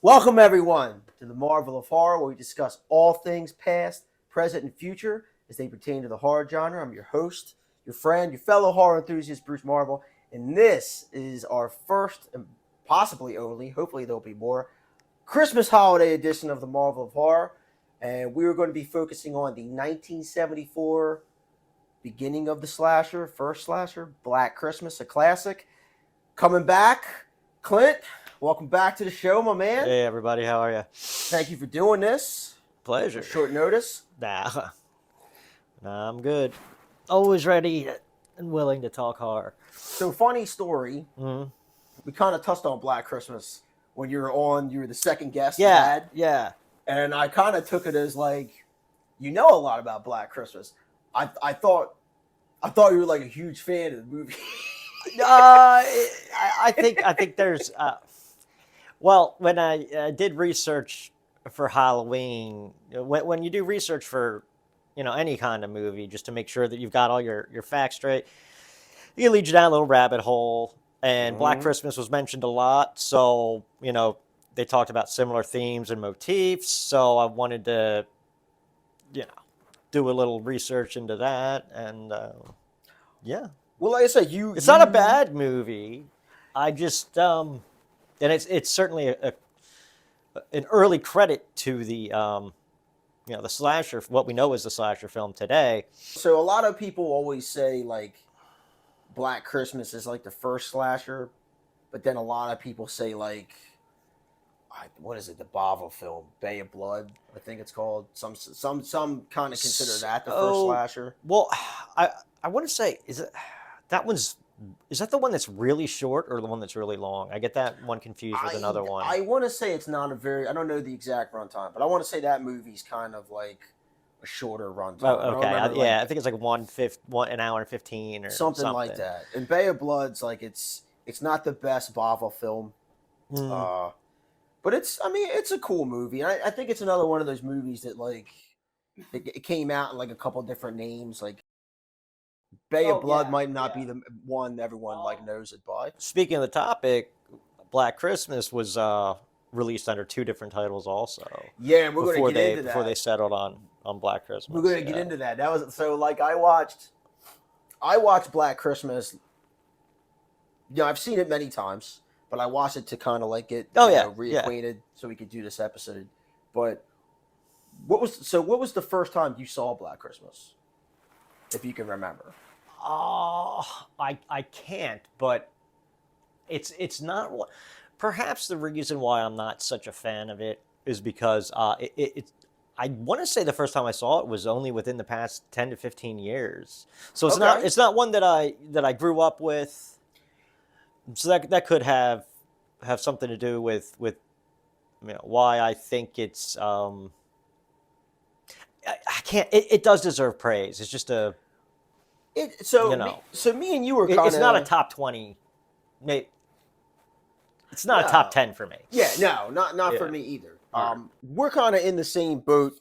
Welcome, everyone, to the Marvel of Horror, where we discuss all things past, present, and future as they pertain to the horror genre. I'm your host, your friend, your fellow horror enthusiast, Bruce Marvel, and this is our first and possibly only, hopefully there'll be more, Christmas holiday edition of the Marvel of Horror. And we are going to be focusing on the 1974 beginning of the slasher, first slasher, Black Christmas, a classic. Coming back, Clint. Welcome back to the show, my man. Hey, everybody. How are you? Thank you for doing this. Pleasure. Short notice. Nah, I'm good. Always ready and willing to talk horror. So, funny story. Mm-hmm. We kind of touched on Black Christmas when you were the second guest. Yeah. And I kind of took it as like, you know a lot about Black Christmas. I thought you were like a huge fan of the movie. I think there's. Well, when I did research for Halloween, when you do research for, any kind of movie, just to make sure that you've got all your facts straight, it leads you down a little rabbit hole. And Black Christmas was mentioned a lot, so they talked about similar themes and motifs. So I wanted to, do a little research into that, and yeah. Well, like I said, it's not a bad movie. I just and it's certainly an early credit to the the slasher, what we know as the slasher film today. So a lot of people always say like Black Christmas is like the first slasher, but then a lot of people say like, what is it, the Bava film, Bay of Blood, I think it's called. Some kind of consider that the first slasher. Well, I want to say, is that the one that's really short or the one that's really long? I get that one confused with another one. I want to say it's not I don't know the exact runtime, but I want to say that movie's kind of like a shorter runtime. Oh, okay. I think it's like an hour and 15 or something like that. And Bay of Blood's like, it's not the best Bava film. But it's a cool movie. And I think it's another one of those movies that like, it came out in like a couple different names, like Bay of Blood might not be the one everyone like knows it by. Speaking of the topic, Black Christmas was released under two different titles also. Yeah, and we're going to get into that before they settled on Black Christmas. We're going to get into that. That was so like I watched Black Christmas. I've seen it many times, but I watched it to kind of like get reacquainted so we could do this episode. But what was the first time you saw Black Christmas, if you can remember? I can't, but it's not. Perhaps the reason why I'm not such a fan of it is because I want to say the first time I saw it was only within the past 10 to 15 years. So it's not one that I grew up with. So that could have something to do with why I think it's I can't. It does deserve praise. It's just a. So me and you were kind of. It's not a top 20. It's not a top 10 for me. Yeah, no, not for me either. We're kind of in the same boat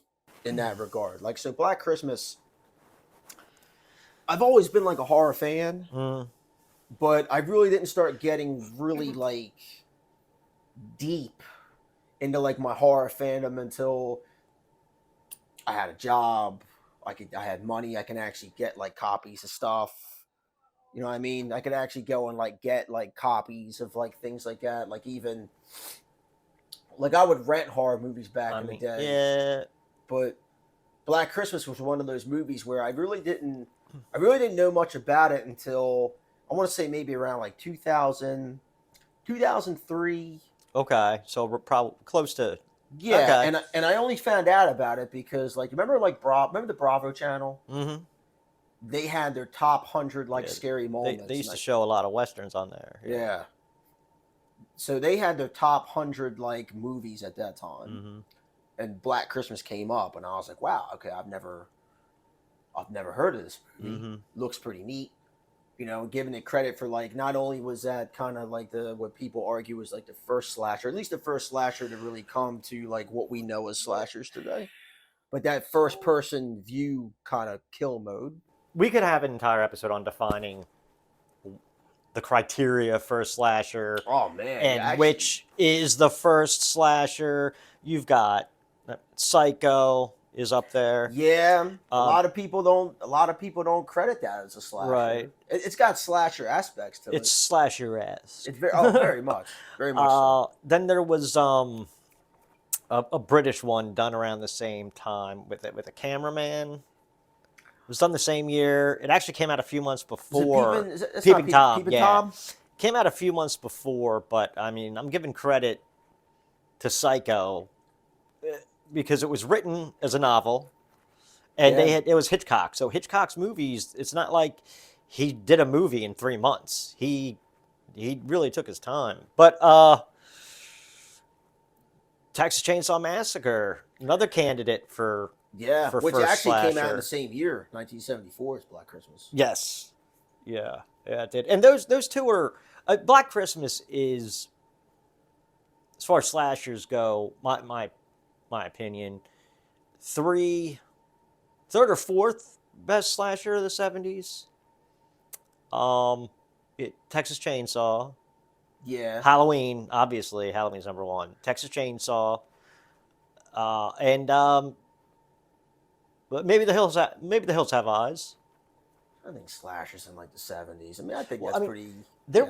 in that regard. Like, so Black Christmas, I've always been like a horror fan, but I really didn't start getting really like deep into like my horror fandom until I had a job. I had money. I can actually get like copies of stuff. You know what I mean? I could actually go and like get like copies of like things like that. Like even like I would rent horror movies back in the day. Yeah. But Black Christmas was one of those movies where I really didn't know much about it until I want to say maybe around like 2000, 2003. Okay, so we're probably close to. Yeah, okay. And I only found out about it because like remember the Bravo channel? Mm-hmm. They had their top 100 like scary moments. They used to show a lot of westerns on there. Yeah. So they had their top 100 like movies at that time, and Black Christmas came up, and I was like, wow, okay, I've never heard of this movie. Looks pretty neat. Giving it credit for like not only was that kind of like what people argue was like the first slasher, at least the first slasher to really come to like what we know as slashers today, but that first person view kind of kill mode. We could have an entire episode on defining the criteria for a slasher. Oh man, And actually, which is the first slasher. You've got Psycho is up there. yeah, a lot of people don't credit that as a slasher. Right. It's got slasher aspects to It's it. slasher-esque. It's very much, very much so. Then there was a British one done around the same time with a cameraman. It was done the same year. It actually came out a few months before. Peeping Tom, Peeping yeah. Tom? Came out a few months before, but I mean, I'm giving credit to Psycho because it was written as a novel, and it was Hitchcock. So Hitchcock's movies, it's not like he did a movie in 3 months. He really took his time. But Texas Chainsaw Massacre, another candidate for which first actually came out in slasher. the same year, 1974, as Black Christmas. Yes, yeah, it did. And those two are Black Christmas is, as far as slashers go, my opinion, third or fourth best slasher of the 70s. Texas Chainsaw. Yeah. Halloween, obviously, Halloween's number one. Texas Chainsaw, and but maybe the hills have eyes. I think slashers in like the 70s. I mean, I think was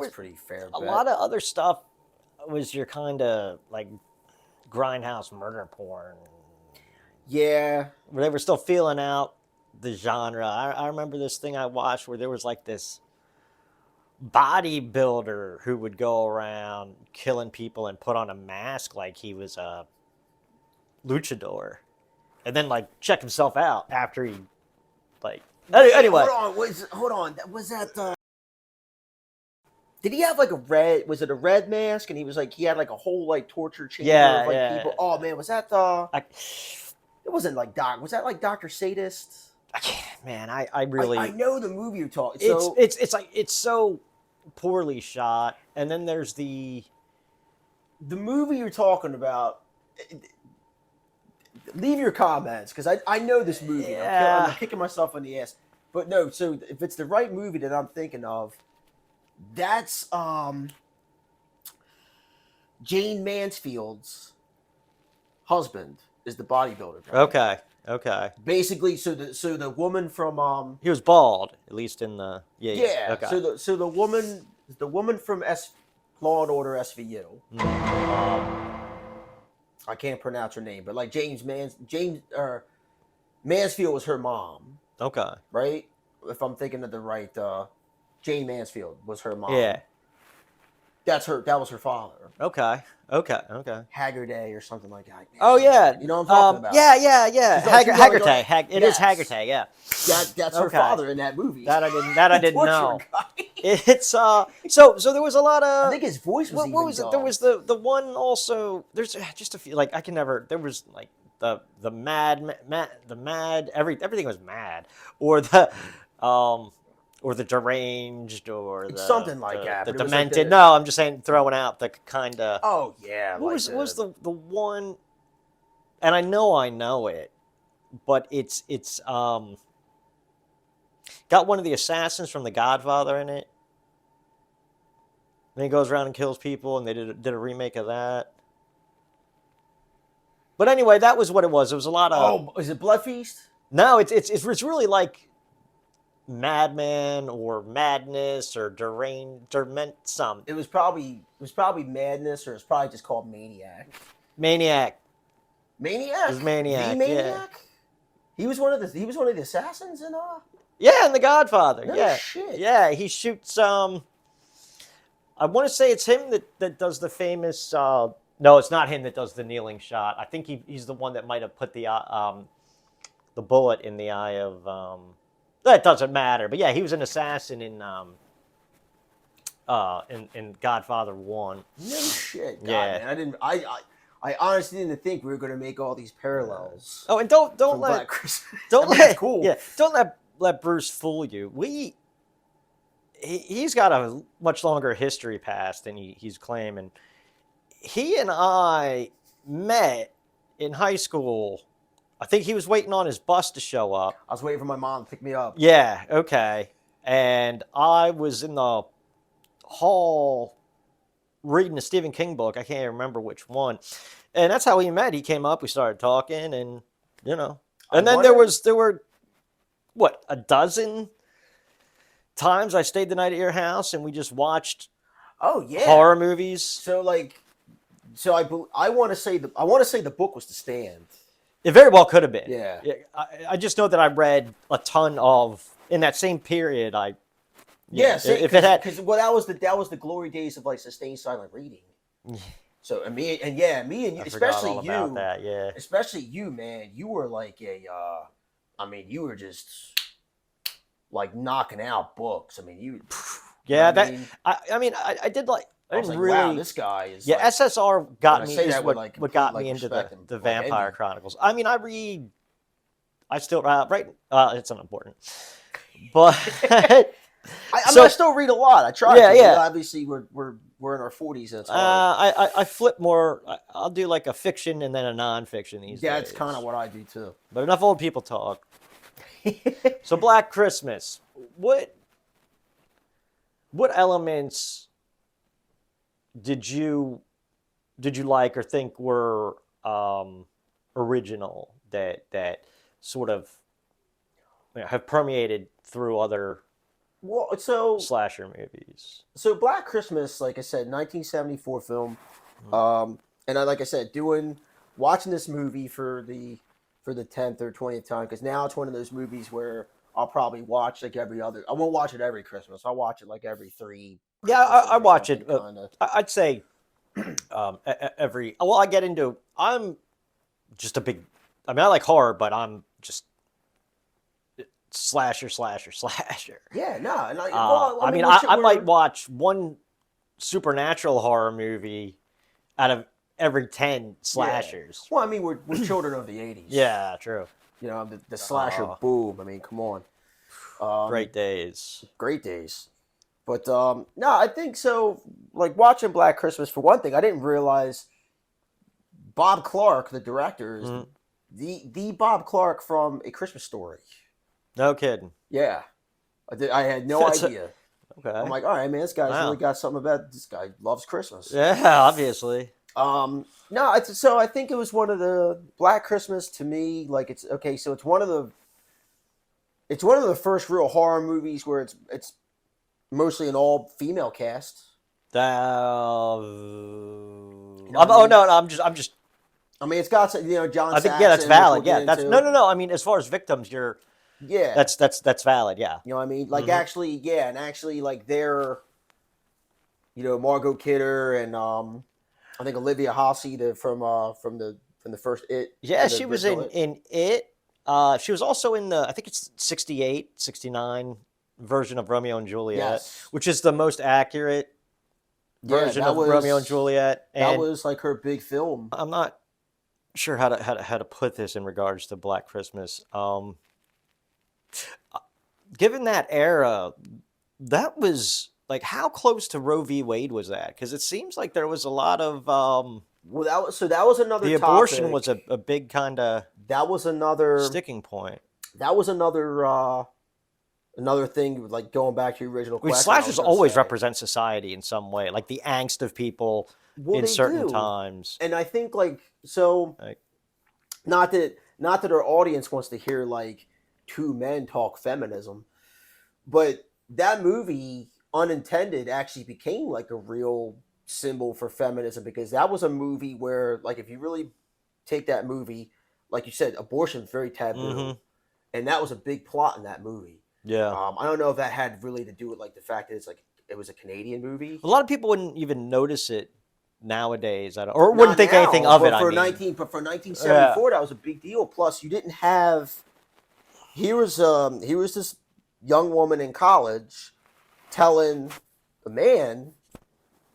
pretty fair. A lot of other stuff was your kind of like grindhouse murder porn. Yeah, Where they were still feeling out the genre. I remember this thing I watched where there was like this bodybuilder who would go around killing people and put on a mask like he was a luchador, and then like check himself out after he like. Anyway, hold on. Was that the? Did he have like a red? Was it a red mask? And he was like he had like a whole like torture chamber of like people. Oh man, was that the? It wasn't like Doc. Was that like Dr. Sadist? I can't, man. I really. I know the movie you're talking. It's like it's so poorly shot, and then there's the movie you're talking about. Leave your comments because I know this movie. Yeah. I'm kicking myself in the ass. But no, so if it's the right movie that I'm thinking of, that's Jane Mansfield's husband is the bodybuilder guy. Okay. Basically, so the woman from he was bald, at least in the yeah. Okay. So the woman from Law and Order SVU. I can't pronounce her name, but like Mansfield was her mom. Okay. Right? If I'm thinking of the right, Jane Mansfield was her mom. Yeah. That was her father. Okay. Haggerty or something like that. Oh yeah. You know what I'm talking about? Yeah. Haggerty. It is Haggerty. Yeah. That's her father in that movie. That I didn't know. Guy. It's so there was a lot of. I think his voice was. What was it? There was the one also. There's just a few. Like I can never. There was like the mad everything was mad, or the deranged, or something like that. The demented. Like no, I'm just saying, throwing out the kind of. Oh yeah. What was the one? And I know it, but it's got one of the assassins from The Godfather in it. And he goes around and kills people, and they did a remake of that. But anyway, that was what it was. It was a lot of. Oh, is it Blood Feast? No, it's really like Madman or Madness or some. It was probably Madness, or it's probably just called Maniac. Maniac. Maniac. It was Maniac. The Maniac. Yeah. He was one of the assassins in Yeah, in The Godfather. No yeah. shit. Yeah, he shoots I want to say it's him that does the famous no, it's not him that does the kneeling shot. I think he's the one that might have put the bullet in the eye of that doesn't matter. But yeah, he was an assassin in Godfather 1. No shit. God, yeah. Man, I honestly didn't think we were going to make all these parallels. Oh, and don't let cool. Yeah, don't let Bruce fool you. He's got a much longer history past than he's claiming. He and I met in high school. I think he was waiting on his bus to show up. I was waiting for my mom to pick me up. Yeah, okay. And I was in the hall reading a Stephen King book. I can't remember which one. And that's how we met. He came up, we started talking, and And then there were what, a dozen times I stayed the night at your house and we just watched horror movies. So I want to say the book was The Stand. It very well could have been. Yeah. I just know that I read a ton of in that same period. If it had, because that was the glory days of like sustained silent reading. So me and you, especially you, about that, yeah. Especially you, man, you were like you were just like knocking out books. I mean, you. Yeah, I did like. I didn't really. Wow, this guy is. Yeah, like, SSR got me. Is what got me into the Vampire Chronicles. I mean, I read. I still right. It's unimportant, but. I still read a lot. I try. Yeah. Obviously, we're in our 40s. And it's hard. I flip more. I'll do like a fiction and then a nonfiction these days. That's kind of what I do too. But enough old people talk. So Black Christmas. What elements did you like or think were original that sort of have permeated through other slasher movies? So Black Christmas, like I said, 1974 film, and like I said, watching this movie for the 10th or 20th time, because now it's one of those movies where I'll probably watch like every other. I won't watch it every Christmas. I'll watch it like every 3. Yeah, I watch it. I'd say every. Well, I get into. I'm just a big. I mean, I like horror, but I'm just slasher. Yeah, no. And I might watch one supernatural horror movie out of every 10 slashers. Yeah. Well, I mean, we're children of the 80s. Yeah, true. You know, the slasher boom. I mean, come on. Great days. But no, I think so. Like watching Black Christmas, for one thing, I didn't realize Bob Clark, the director, is the Bob Clark from A Christmas Story. No kidding. Yeah, I had no idea. Okay. I'm like, all right, man, this guy's really got something about. This guy loves Christmas. Yeah, obviously. No, so I think it was one of the Black Christmas to me. Like it's okay, so it's one of the first real horror movies where it's mostly an all female cast. I'm just. I mean, it's got John. I think that's valid. Yeah, that's no. I mean, as far as victims, that's valid. Yeah. You know what I mean? Like actually, like they're, Margot Kidder and I think Olivia Hussey from the first It. Yeah, she was in It. She was also in I think it's 68, 69 version of Romeo and Juliet, which is the most accurate version of Romeo and Juliet. And that was like her big film. I'm not sure how to put this in regards to Black Christmas. Given that era, that was like, how close to Roe v. Wade was that? Because it seems like there was a lot of that was another. The abortion was a big kind of. That was another sticking point. That was another thing, like going back to your original question. Slashers always represent society in some way, like the angst of people in certain times. And I think not that our audience wants to hear like two men talk feminism, but that movie, unintended, actually became like a real symbol for feminism, because that was a movie where, like, if you really take that movie, like you said, abortion is very taboo, and that was a big plot in that movie. Yeah. I don't know if that had really to do with like the fact that it was a Canadian movie. A lot of people wouldn't even notice it nowadays, wouldn't think anything of it. But for 1974, that was a big deal. Plus, you didn't have. Here was this young woman in college telling the man.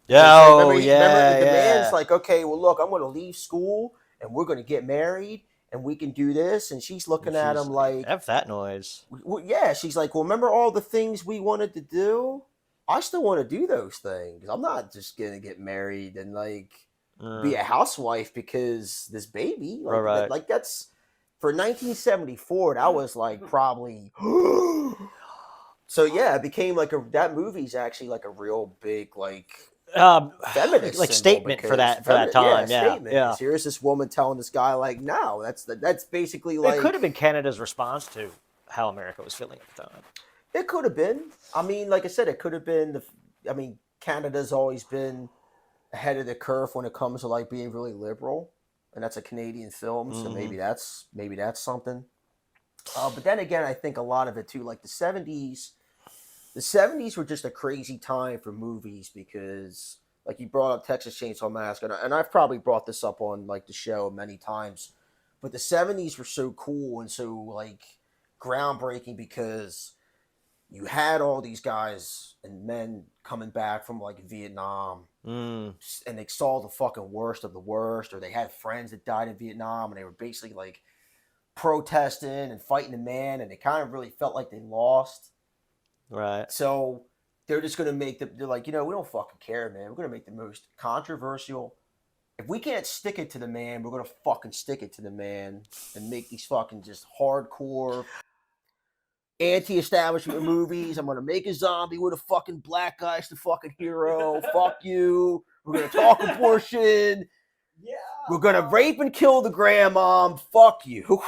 Remember the man's like, okay, well, look, I'm going to leave school and we're going to get married and we can do this. And she's looking at him like, F that noise. Well, yeah, she's like, well, remember all the things we wanted to do? I still want to do those things. I'm not just going to get married and like be a housewife because this baby. Like, right. Like that's for 1974. That was like probably. So yeah, it became like that movie's actually like a real big like feminist like symbol statement for because that time. Yeah, statement. yeah. Because here's this woman telling this guy like, no, that's basically It could like have been Canada's response to how America was feeling at the time. it could have been. I mean, like I said, it could have been. I mean, Canada's always been ahead of the curve when it comes to like being really liberal, and that's a Canadian film, so Mm-hmm. maybe that's something. But then again, I think a lot of it too, like the 70s were just a crazy time for movies because, like you brought up Texas Chainsaw Massacre, and I've probably brought this up on like the show many times, but the 70s were so cool and so like groundbreaking because you had all these guys and men coming back from like Vietnam Mm. and they saw the fucking worst of the worst, or they had friends that died in Vietnam and they were basically like protesting and fighting the man, and they kind of really felt like they lost. Right. So they're just gonna make they're like, we don't fucking care, man. We're gonna make the most controversial. If we can't stick it to the man, we're gonna fucking stick it to the man and make these fucking just hardcore anti-establishment movies. I'm gonna make a zombie with a fucking black guy's the fucking hero. Fuck you. We're gonna talk abortion. Yeah. We're gonna rape and kill the grandmom. Fuck you.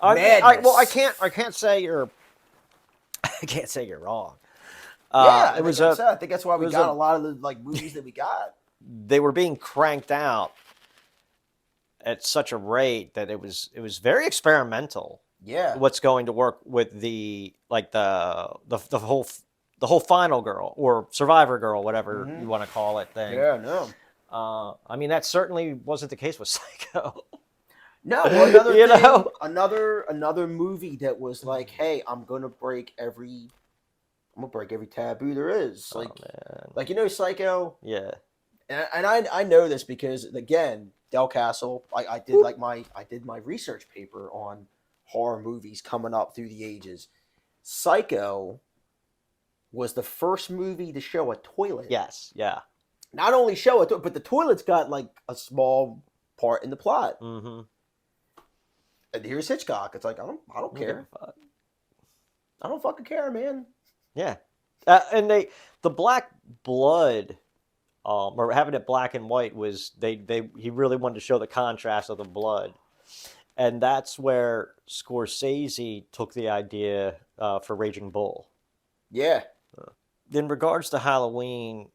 I can't say you're I can't say you're wrong. Yeah, it was I think that's why we got a lot of the like movies that we got. They were being cranked out at such a rate that it was very experimental. Yeah. What's going to work with the whole final girl or survivor girl, whatever you want to call it thing. Yeah, no. I mean, that certainly wasn't the case with Psycho. No, well, You another movie that was like, hey, I'm gonna break every taboo there is. Like, Psycho. Yeah. And I know this because again, Del Castle. I did my research paper on horror movies coming up through the ages. Psycho was the first movie to show a toilet. Yes. Yeah. Not only show it, but the toilet's got like a small part in the plot. Mm-hmm. And here's Hitchcock. It's like I don't care. I don't fucking care, man. Yeah, and the black blood, or having it black and white was he really wanted to show the contrast of the blood, and that's where Scorsese took the idea for Raging Bull. Yeah. In regards to Halloween,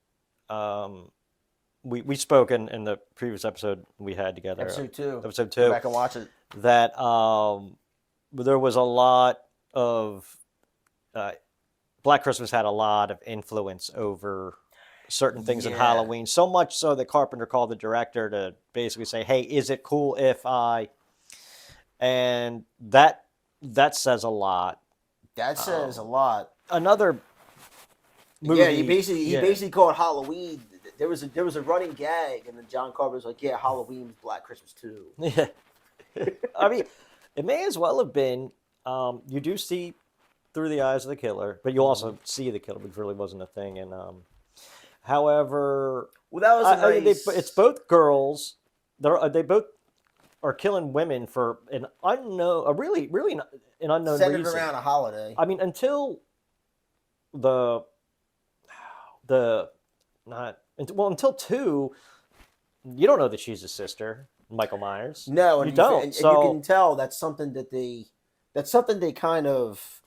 we spoke in the previous episode we had together. Episode 2. Go back and watch it. That there was a lot of Black Christmas had a lot of influence over certain things in Halloween. So much so that Carpenter called the director to basically say, "Hey, is it cool if I?" And that says a lot. That says a lot. Another movie. Yeah, he basically called Halloween. There was a running gag, and then John Carpenter's like, "Yeah, Halloween's Black Christmas too." Yeah. I mean, it may as well have been. You do see through the eyes of the killer, but you also see the killer, which really wasn't a thing. And however, well, that was nice. It's both girls. They both are killing women for an unknown, really an unknown centered reason. around a holiday. I mean, until until 2, you don't know that she's his sister, Michael Myers. No, and you don't. And so you can tell that's something they kind of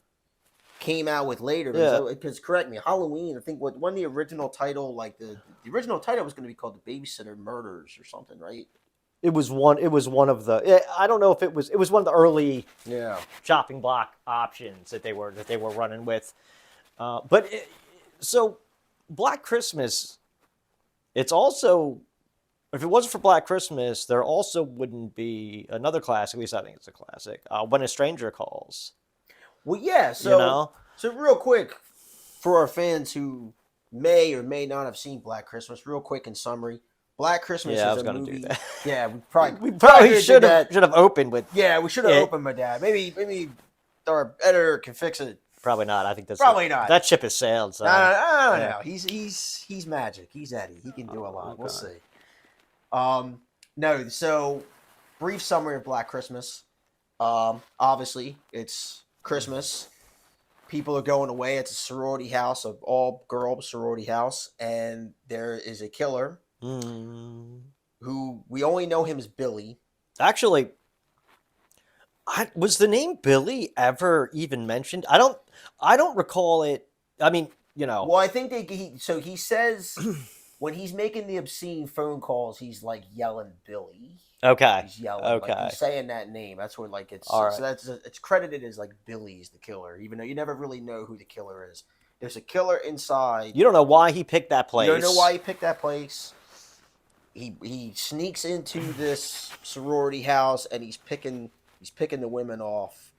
came out with later. Because correct me, Halloween. I think when the original title, like the original title was going to be called The Babysitter Murders or something, right? It was one of the. I don't know if it was one of the early chopping block options that they were running with, so Black Christmas. It's also, if it wasn't for Black Christmas, there also wouldn't be another classic. At least I think it's a classic. When a Stranger Calls. Well, yeah. So so real quick for our fans who may or may not have seen Black Christmas, real quick in summary. Black Christmas is a movie. Do that. Yeah, we probably should have opened with. Yeah, we should have opened with that. Maybe our editor can fix it. Probably not. I think that's probably not. That ship has sailed. So. No. He's magic. He's Eddie. He can do a lot. Okay. We'll see. No. So brief summary of Black Christmas. Obviously, it's Christmas. People are going away. It's a sorority house, an all-girl sorority house, and there is a killer who we only know him as Billy. Actually, was the name Billy ever even mentioned? I don't recall it. I mean, Well, I think he says when he's making the obscene phone calls, he's like yelling Billy. Okay. He's yelling. Okay. Like he's saying that name. That's where like it's All right. so it's credited as like Billy's the killer, even though you never really know who the killer is. There's a killer inside. You don't know why he picked that place. You don't know why he picked that place. He sneaks into this sorority house and he's picking the women off,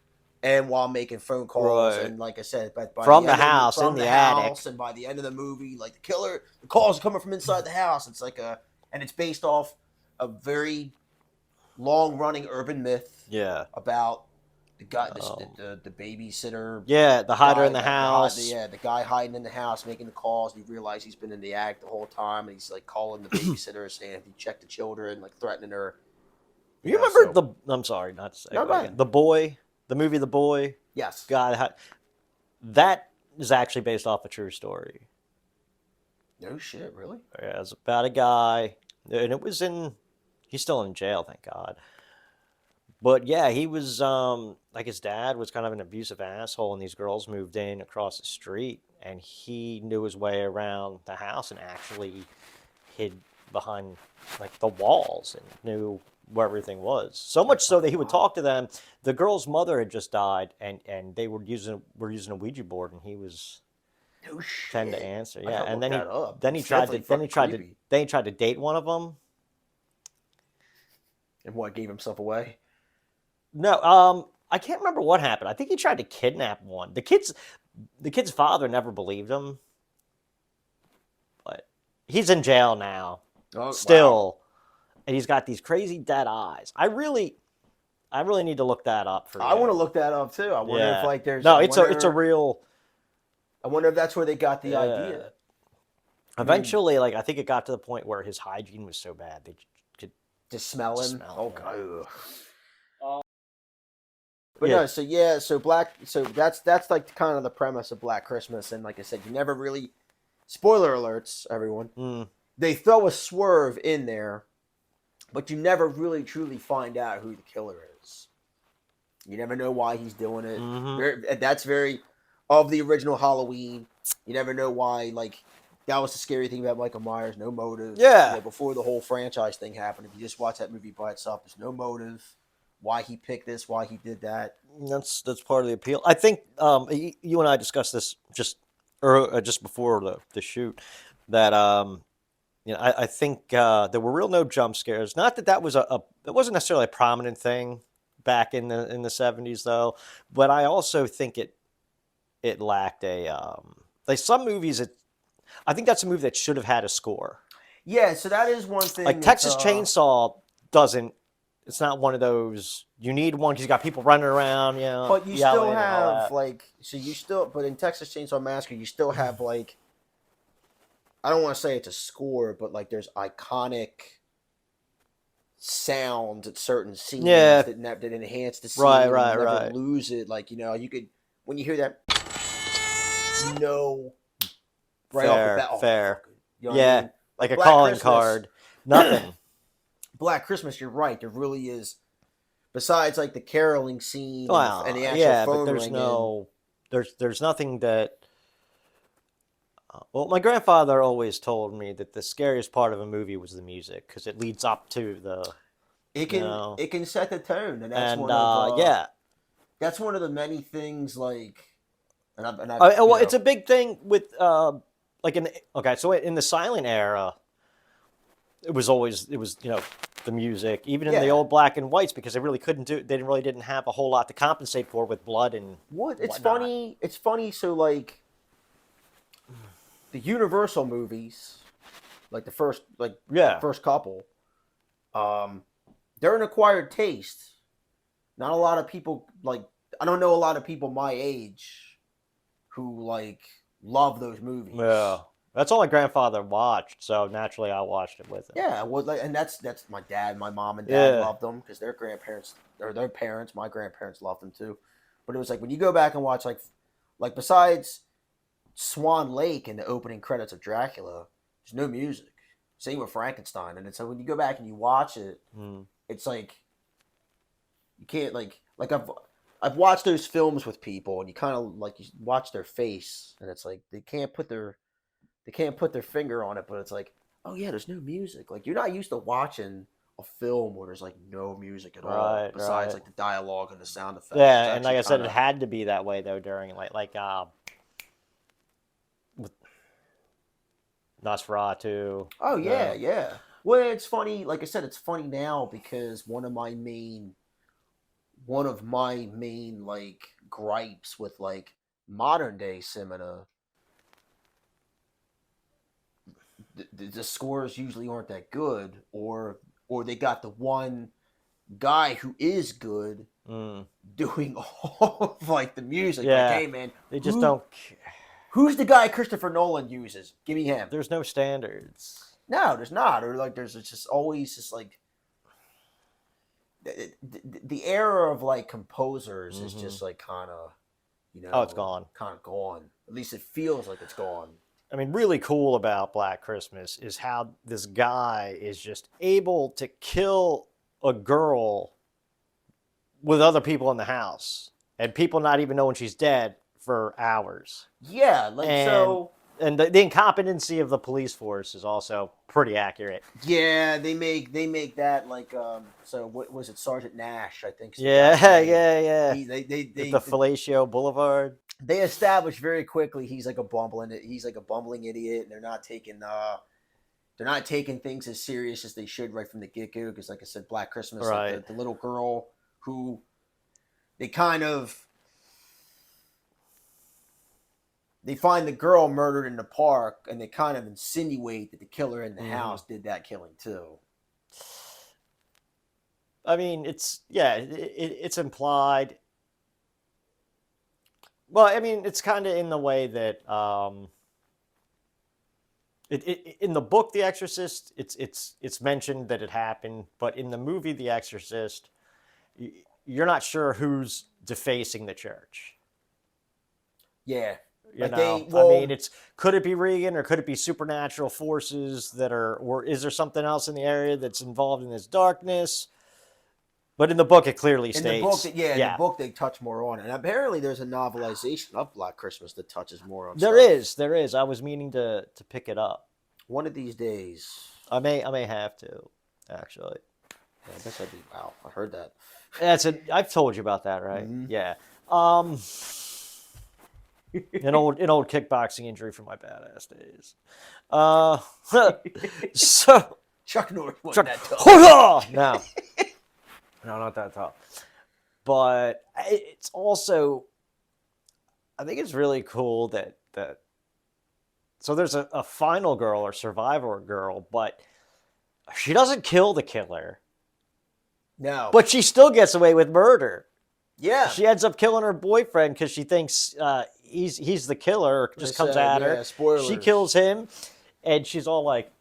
and while making phone calls, Right. and like I said, but by From the the end house, from in the the house, attic. and by the end of the movie, like the calls are coming from inside the house. It's like and it's based off a very long running urban myth. Yeah. About the guy, the babysitter. Yeah, the hider guy, in the house. the guy hiding in the house making the calls. And you realize he's been in the act the whole time, and he's like calling the babysitter saying, "Have you checked the children?" Like threatening her. You remember I'm sorry, not to say The Boy, the movie The Boy? Yes. God, that is actually based off a true story. No shit, really? Yeah, it's about a guy, and he's still in jail, thank God. But yeah, he was like his dad was kind of an abusive asshole, and these girls moved in across the street, and he knew his way around the house and actually hid behind like the walls and knew where everything was. So much so that he would talk to them. The girl's mother had just died, and they were using a Ouija board, and he was tend to answer. Yeah, and then he tried to date one of them. And what, gave himself away? No, I can't remember what happened. I think he tried to kidnap one. The kid's father never believed him, but he's in jail now. Oh, still. Wow. And he's got these crazy dead eyes. I really need to look that up I want to look that up too. I wonder if like there's it's a real. I wonder if that's where they got the idea. Eventually, like I think it got to the point where his hygiene was so bad they could just smell him. Oh God. But no, so that's like kind of the premise of Black Christmas, and like I said, you never really. Spoiler alerts, everyone. They throw a swerve in there, but you never really truly find out who the killer is. You never know why he's doing it. That's very of the original Halloween. You never know why. Like that was the scary thing about Michael Myers. No motive. Yeah. Before the whole franchise thing happened, if you just watch that movie by itself, there's no motive. Why he picked this? Why he did that? That's part of the appeal. I think you and I discussed this just before the shoot. That I think there were real no jump scares. Not that was it wasn't necessarily a prominent thing back in the 70s though, but I also think it lacked a like some movies. I think that's a movie that should have had a score. Yeah, so that is one thing. Like Texas Chainsaw doesn't. It's not one of those. You need one because you got people running around. But you still have but in Texas Chainsaw Massacre, you still have like. I don't want to say it's a score, but like there's iconic sounds at certain scenes that enhance the scene. Right. Never lose it. Like you could when you hear that, right off the bat. Fair. You know what I mean? Like a calling card. Nothing. Black Christmas, you're right. There really is. Besides, like the caroling scene and the actual phone ringing. There's nothing that. Well, my grandfather always told me that the scariest part of a movie was the music because it leads up to the. It can set the tone, and that's that's one of the many things. Like, it's a big thing with like so in the silent era. It was the music, even in the old black and whites, because they really didn't have a whole lot to compensate for with blood and It's funny. It's funny. So like the Universal movies, like the first couple, they're an acquired taste. Not a lot of people I don't know a lot of people my age who like love those movies. Yeah. That's all my grandfather watched, so naturally I watched it with him. Yeah, and that's my dad, my mom and dad loved them because their grandparents or their parents, my grandparents loved them too. But it was like when you go back and watch like besides Swan Lake and the opening credits of Dracula, there's no music. Same with Frankenstein, and it's like when you go back and you watch it, it's like you can't like I've watched those films with people, and you kind of like you watch their face, and it's like they can't put their finger on it, but it's like, oh yeah, there's no music. Like you're not used to watching a film where there's like no music at all besides like the dialogue and the sound effects. Yeah, and like I said, it had to be that way though during like with Nosferatu. Oh yeah, yeah. Well, it's funny. Like I said, it's funny now because one of my main like gripes with like modern day cinema, the scores usually aren't that good, or they got the one guy who is good doing all of like the music. Yeah, like, hey man, they just don't. Who's the guy Christopher Nolan uses? Give me him. There's no standards. No, there's not. Or like there's just always just like the era of like composers is just like kind of, it's gone. Kind of gone. At least it feels like it's gone. I mean, really cool about Black Christmas is how this guy is just able to kill a girl with other people in the house and people not even knowing she's dead for hours. Yeah, like and the incompetency of the police force is also pretty accurate. Yeah, they make that like so what was it, Sergeant Nash, I think. Yeah. They the Fellatio Boulevard. They established very quickly he's like a bumbling idiot, and they're not taking things as serious as they should right from the get-go, because like I said, Black Christmas, right. Like the little girl who they find the girl murdered in the park, and they kind of insinuate that the killer in the house did that killing too. I mean, it's implied. Well, I mean, it's kind of in the way that in the book The Exorcist, it's mentioned that it happened, but in the movie The Exorcist, you're not sure who's defacing the church. Yeah. I mean, could it be Regan, or could it be supernatural forces or is there something else in the area that's involved in this darkness? But in the book, it clearly states. In the book, they touch more on it. And apparently, there's a novelization of Black Christmas that touches more on There is. I was meaning to pick it up. One of these days. I may have to, actually. Yeah, I guess wow, I heard that. I've told you about that, right? Mm-hmm. Yeah. An old kickboxing injury from my badass days. So Chuck Norris wasn't that tough. No, not that tough. But it's also, I think it's really cool that so there's a final girl or survivor girl, but she doesn't kill the killer. No. But she still gets away with murder. Yeah. She ends up killing her boyfriend because she thinks he's the killer, or just comes at her. Spoilers. She kills him, and she's all like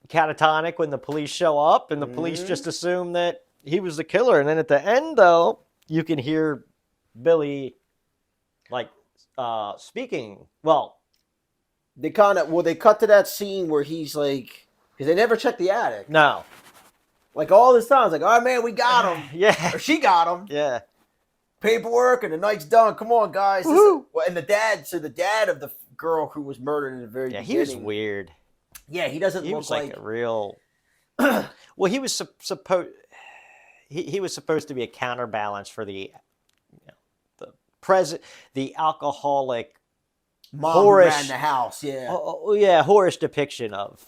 catatonic when the police show up, and the police just assume that he was the killer. And then at the end, though, you can hear Billy like speaking. Well, they cut to that scene where he's like, because they never check the attic. No. Like all this time, it's like, oh man, we got him. Yeah. Or she got him. Yeah. Paperwork and the night's done. Come on, guys. And the dad of the girl who was murdered in the very beginning. He was weird. Yeah, he doesn't look like... He was like a real... Well, he was supposed... He was supposed to be a counterbalance for the alcoholic, mom who ran the house. Yeah. Whorish depiction of.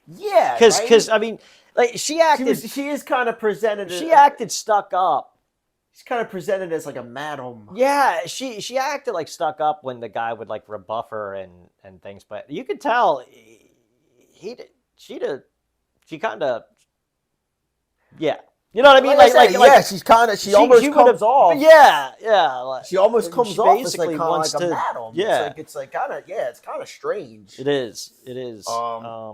Yeah, because I mean, like she acted. She is kind of presented. She acted stuck up. She's kind of presented as like a madam. Yeah, she acted like stuck up when the guy would like rebuff her and things, but you could tell she kind of. Yeah. You know what I mean? She almost comes off. Yeah. She almost comes off as basically like wants a to. madam. Yeah. It's like kind of it's kind of strange. It is. I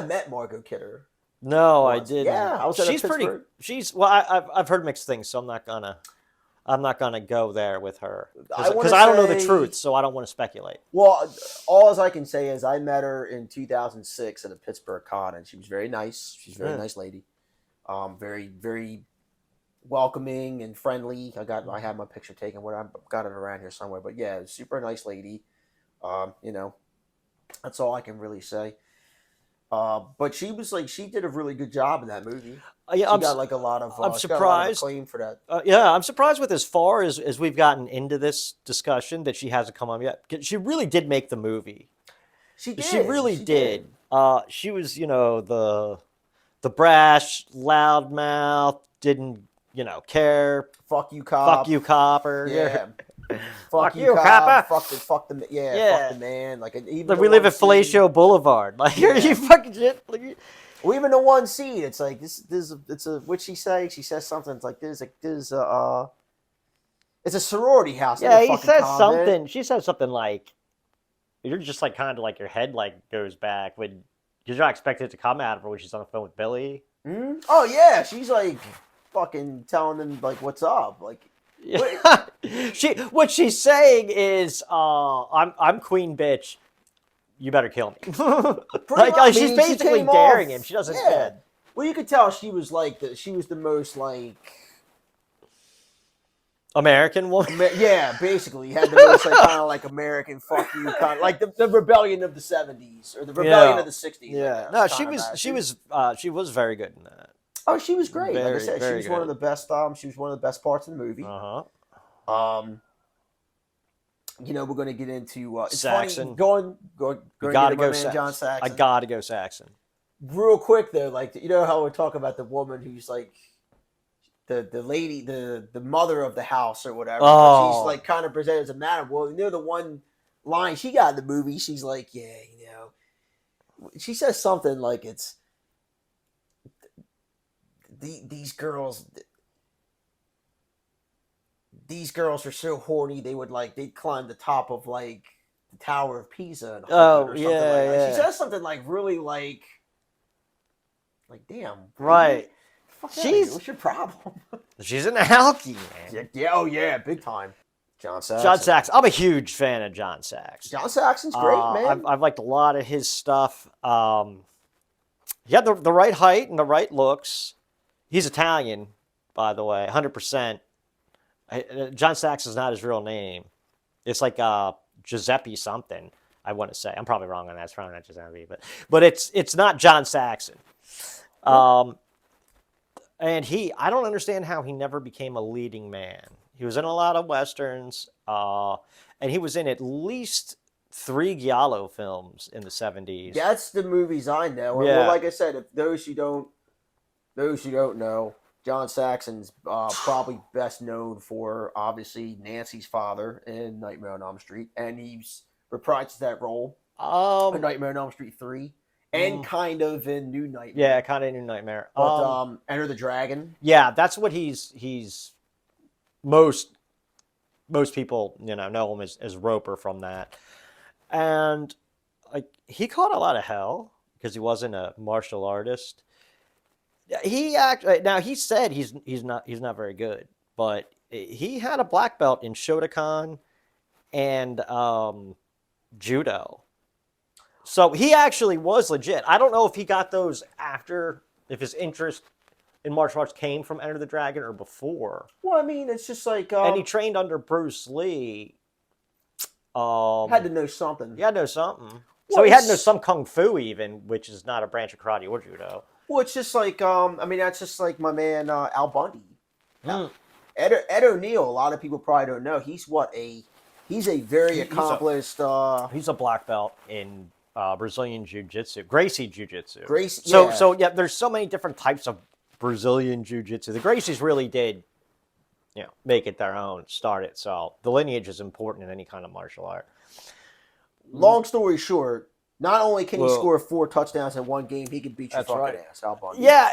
met Margot Kidder. No, I once. didn't. Yeah, I was at a She's pretty. Pittsburgh. I've heard mixed things, so I'm not gonna go there with her I want because to I don't know the say, truth, so I don't want to speculate. well, all I can say is I met her in 2006 at a Pittsburgh con, and she was very nice. She's a very nice lady. Very, very welcoming and friendly. I had my picture taken. I got it around here somewhere, but yeah, super nice lady. You know, that's all I can really say. But she was like, she did a really good job in that movie. Yeah, She got like a lot of. I'm She got a lot of surprised. acclaim for that. Yeah, I'm surprised with as far as we've gotten into this discussion that she hasn't come on yet. 'Cause she really did make the movie. She did. She really did. She was, the brash, loudmouth, didn't, care. Fuck you, cop. Fuck you, copper. Yeah. Fuck you, copper. Fuck the Yeah. fuck the man. Like even Like the we live one at Fellatio Boulevard. Like Yeah. you fucking shit. Like, well, even the one scene, it's like this. It's a. What she say? She says something. It's like there's it's a sorority house. not yeah, a he fucking says convent. something. She says something like, "You're just like kind of like your head like goes back when you're not expected it to come out of her when she's on the phone with Billy." Mm? Oh yeah, she's like fucking telling them like what's up. Like What she's saying is, I'm queen bitch. You better kill me. Pretty much. She's She basically came daring off- him. She doesn't yeah. care. Well, you could tell she was like she was the most like American woman. yeah, basically had the most like kind of like American fuck you kind of like the rebellion of the 70s or the rebellion of the 60s. Yeah. No, she was very good in that. Oh, she was great. Like I Very, said, she very was one of good. the best. She was one of the best parts of the movie. We're going to get into it's Saxon. funny going You gotta into my go, man John Saxon. I gotta go Saxon. Real quick though, like how we talk about the woman who's like the lady, the mother of the house or whatever. Oh. She's like kind of presented as a madam. Well, the one line she got in the movie, she's like, yeah, she says something like it's these girls are so horny they'd climb the top of like the Tower of Pisa and Oh, or something yeah, like that. yeah. She says something like really like damn. Right. What's your problem? She's an alky, man. Yeah, oh yeah, big time. John Saxon. John Saxon. I'm a huge fan of John Saxon. John Saxon's great, man. I've liked a lot of his stuff. He had the right height and the right looks. He's Italian, by the way, 100%. John Saxon's not his real name. It's like Giuseppe something, I want to say. I'm probably wrong on that. It's probably not Giuseppe, but it's not John Saxon. And I don't understand how he never became a leading man. He was in a lot of Westerns, and he was in at least 3 Giallo films in the 70s. That's the movies I know. Yeah. Well, like I said, if those who don't know, John Saxon's probably best known for obviously Nancy's father in Nightmare on Elm Street, and he's reprised that role in Nightmare on Elm Street 3, and kind of in New Nightmare. Yeah, kind of New Nightmare. But Enter the Dragon. Yeah, that's what he's most people know him as Roper from that, and he caught a lot of hell because he wasn't a martial artist. He said he's not very good, but he had a black belt in Shotokan and judo. So he actually was legit. I don't know if he got those after, if his interest in martial arts came from Enter the Dragon or before. Well, I mean, it's just like and he trained under Bruce Lee. Had to know something. He had to know something. Well, So he had to know some kung fu even, which is not a branch of karate or judo. Well, it's just like that's just like my man Al Bundy. Ed O'Neill. A lot of people probably don't know. He's a very accomplished. He's a black belt in Brazilian Jiu-Jitsu, Gracie Jiu-Jitsu. So yeah, there's so many different types of Brazilian Jiu-Jitsu. The Gracies really did, make it their own, start it. So the lineage is important in any kind of martial art. Long story short, not only can he score 4 touchdowns in one game, he can beat your fucking ass. Al Bundy. Yeah,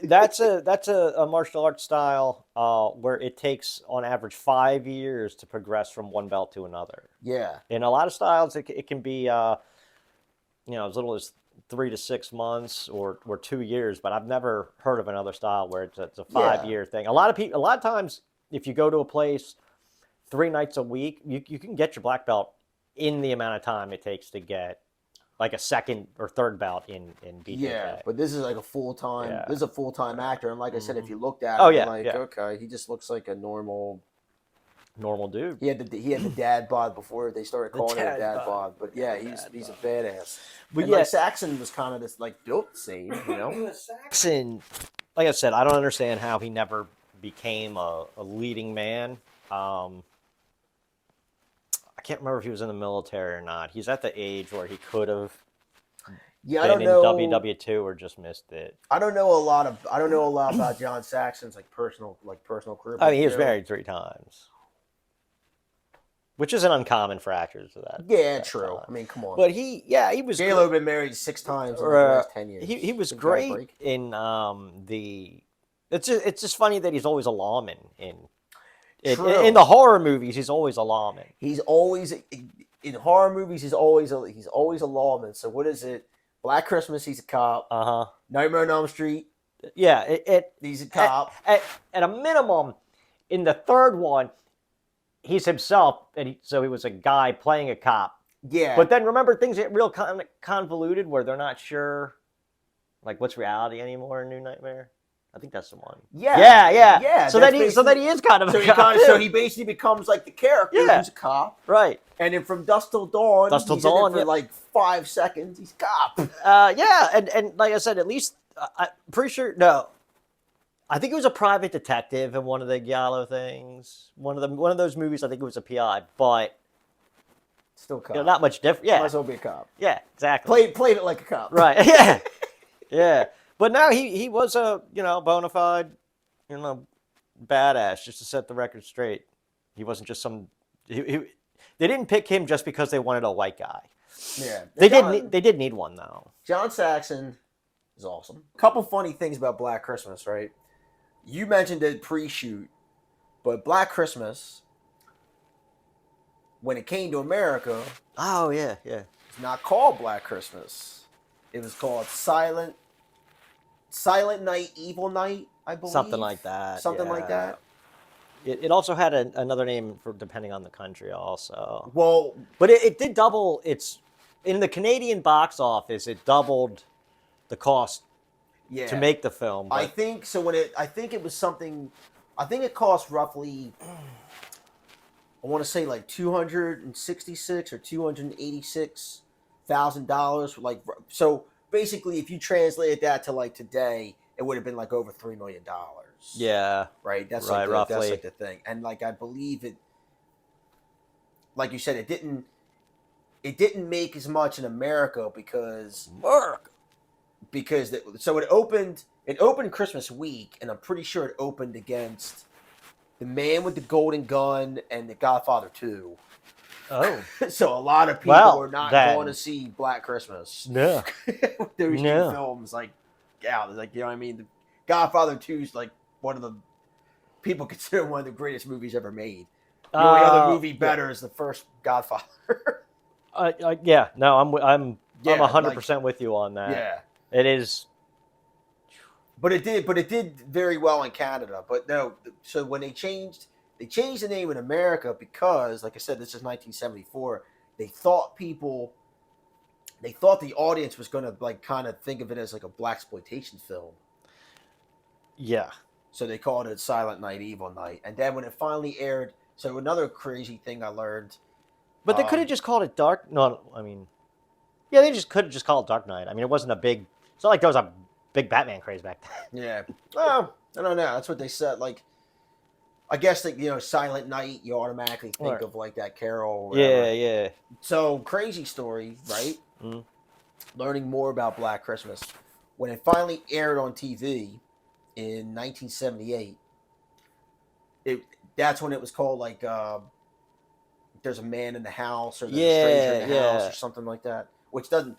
that's a martial arts style where it takes on average 5 years to progress from one belt to another. Yeah. In a lot of styles, it can be as little as 3 to 6 months or 2 years, but I've never heard of another style where it's a 5-year thing. A lot of times, if you go to a place 3 nights a week, you can get your black belt in the amount of time it takes to get like a second or third belt in BJJ. Yeah, but this is like a full-time. Yeah. This is a full-time actor, and like I said, if you looked at Oh, him, yeah, like yeah. okay, he just looks like a normal dude. He had the dad bod before they started calling it a dad dad bod. bod, but yeah, he's a badass. But And like Saxon was kind of this like built the same, you know. Saxon, like I said, I don't understand how he never became a leading man. I can't remember if he was in the military or not. He's at the age where he could have been in WW2 or just missed it. I don't know a lot about John Saxon's personal career. I mean, he was married 3 times, which isn't uncommon for actors of that. Yeah, that true. time. I mean, come on. But he was. J-Lo been married 6 times in the last 10 years. He was great in the. It's just funny that he's always a lawman in the horror movies. He's always a lawman. He's always in horror movies. He's always a lawman. So what is it? Black Christmas, he's a cop. Nightmare on Elm Street. Yeah, he's a cop. At a minimum, in the third one, he's himself, so he was a guy playing a cop. Yeah. But then remember, things get real convoluted where they're not sure, like what's reality anymore in New Nightmare. I think that's the one. Yeah. So then he is kind of a cop. So he basically becomes like the character who's a cop. Right. And then from dusk till dawn, he's in it for like 5 seconds. He's a cop. And like I said, at least I'm pretty sure. No, I think it was a private detective in one of the Giallo things. One of those movies. I think it was a PI, but still cop. Not much different. Yeah. Might as well be a cop. Yeah, exactly. Played it like a cop. Right. Yeah. Yeah. But now he was a bona fide badass, just to set the record straight. He wasn't just some. They didn't pick him just because they wanted a white guy. Yeah, they did need one though. John Saxon is awesome. A couple funny things about Black Christmas, right? You mentioned it pre-shoot, but Black Christmas, when it came to America, it's not called Black Christmas. It was called Silent Night, Evil Night, I believe. Something like that. Something like that. It also had another name for depending on the country also. Well, but it did double its in the Canadian box office. It doubled the cost to make the film. I think so. I think it was something. I think it cost roughly. I want to say like $266 or $286,000. Like so. Basically, if you translated that to like today, it would have been like over $3 million. Yeah. Right. That's roughly. That's like the thing, and like I believe it. Like you said, it didn't make as much in America because it opened Christmas week, and I'm pretty sure it opened against The Man with the Golden Gun and The Godfather 2. Oh, so a lot of people are not going to see Black Christmas. Yeah, those two films, like you know what I mean. The Godfather 2 is like one of the people consider one of the greatest movies ever made. The only other movie better is the first Godfather. I'm 100% with you on that. Yeah, it is. But it did very well in Canada. But no, so when they changed the name in America because, like I said, this is 1974. They thought the audience was going to like kind of think of it as like a blaxploitation film. Yeah. So they called it Silent Night, Evil Night. And then when it finally aired, so another crazy thing I learned. But they could have just called it Dark. No, I mean, yeah, they just could have just called it Dark Knight. I mean, it wasn't a big. It's not like there was a big Batman craze back then. Yeah. Well, I don't know. That's what they said. Like. I guess that Silent Night, you automatically think of like that Carol. Or yeah. So crazy story, right? Mm. Learning more about Black Christmas when it finally aired on TV in 1978. That's when it was called like "There's a Man in the House" or "There's a Stranger in the House" or something like that, which doesn't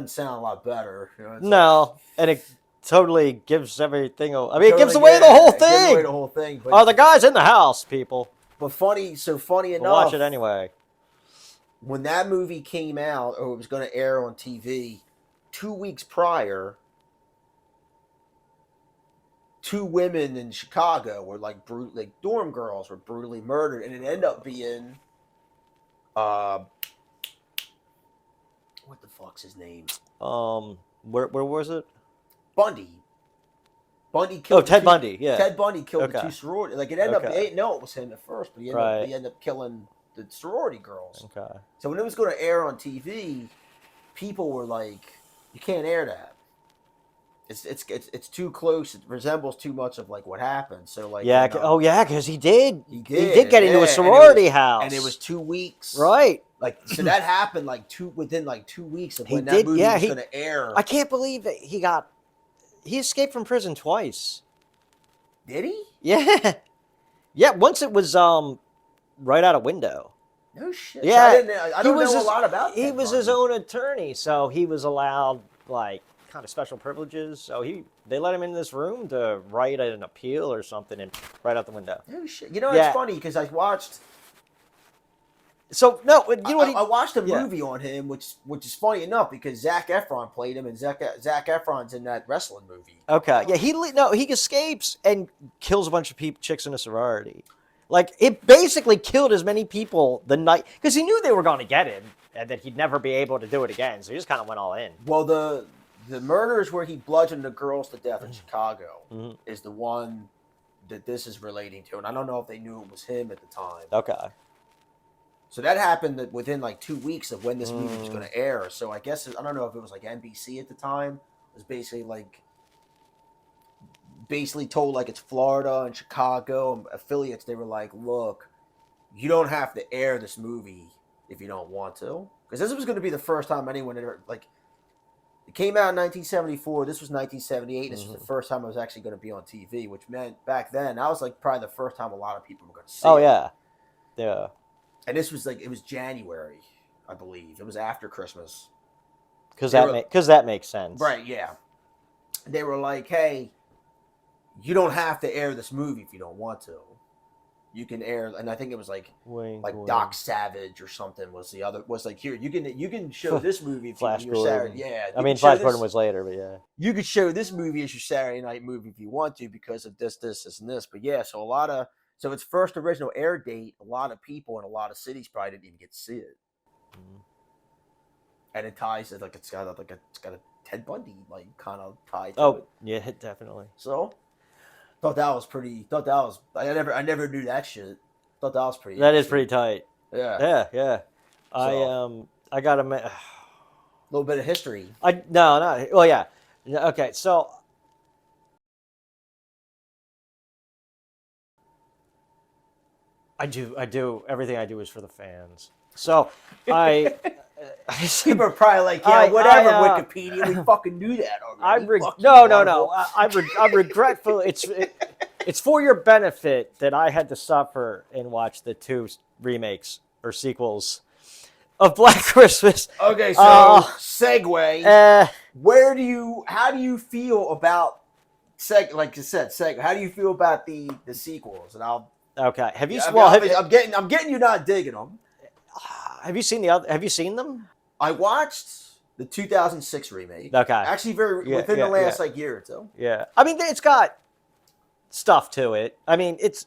sound a lot better. No, and it totally gives everything. I mean, it gives away the whole thing. Gives away the whole thing. But the guy's in the house, people. But funny enough. Watch it anyway. When that movie came out, or it was going to air on TV, 2 weeks prior, 2 women in Chicago were like dorm girls were brutally murdered, and it ended up being what the fuck's his name? Where was it? Bundy. Bundy killed. Ted Bundy. Yeah. Ted Bundy killed the Okay. 2 sorority. Like it ended up. They didn't know it was him at first, but he ended up killing the sorority girls. Okay. So when it was going to air on TV, people were like, "You can't air that. It's too close. It resembles too much of like what happened." So like, yeah. Oh yeah, because he did get into a yeah, sorority house, and it was 2 weeks. Right. Like so that happened like within 2 weeks of when that movie was going to air. I can't believe that he escaped from prison twice. Did he? Yeah. Yeah. Once it was right out a window. No shit. Yeah. So I don't know a lot about. He was his own attorney, so he was allowed like kind of special privileges. So they let him in this room to write an appeal or something, and right out the window. No shit. You know, it's funny because I watched. So no, you know what? I watched a movie on him, which is funny enough because Zac Efron played him, and Zac Efron's in that wrestling movie. Okay, yeah, he escapes and kills a bunch of chicks in a sorority. Like it basically killed as many people the night because he knew they were going to get him and that he'd never be able to do it again. So he just kind of went all in. Well, the murders where he bludgeoned the girls to death in Chicago is the one that this is relating to, and I don't know if they knew it was him at the time. Okay. So that happened within like 2 weeks of when this movie was going to air. So I guess I don't know if it was like NBC at the time. It was basically told like it's Florida and Chicago and affiliates. They were like, look, you don't have to air this movie if you don't want to, because this was going to be the first time anyone ever like. It came out in 1974. This was 1978. This was the first time it was actually going to be on TV, which meant back then that was like probably the first time a lot of people were going to see it. Oh yeah, yeah. And this was it was January, I believe. It was after Christmas. Because that makes sense. Right, yeah. They were like, hey, you don't have to air this movie if you don't want to. You can air, and I think it was like Doc Savage or something was like, here, you can show this movie if Flash you're Gordon. Saturday. Yeah. I mean, Flash Gordon was later, but yeah. You could show this movie as your Saturday night movie if you want to because of this, and this. But yeah, so its first original air date, a lot of people in a lot of cities probably didn't even get to see it. And it ties to it's got a Ted Bundy like kind of tie to it. Yeah, definitely. So I never knew that shit. Thought that was pretty. That is pretty tight. Yeah. Yeah. So, I got a little bit of history. Well, yeah. Okay, so I do everything I do is for the fans. So People are probably like, whatever, Wikipedia, we fucking knew that already. No. I'm regretful. It's for your benefit that I had to suffer and watch the 2 remakes or sequels of Black Christmas. Okay, so segue. How do you feel about like you said, how do you feel about the sequels? And okay. I'm getting you not digging them. Have you seen Have you seen them? I watched the 2006 remake. Okay. Actually, within the last year or two. Yeah. I mean, it's got stuff to it. I mean, it's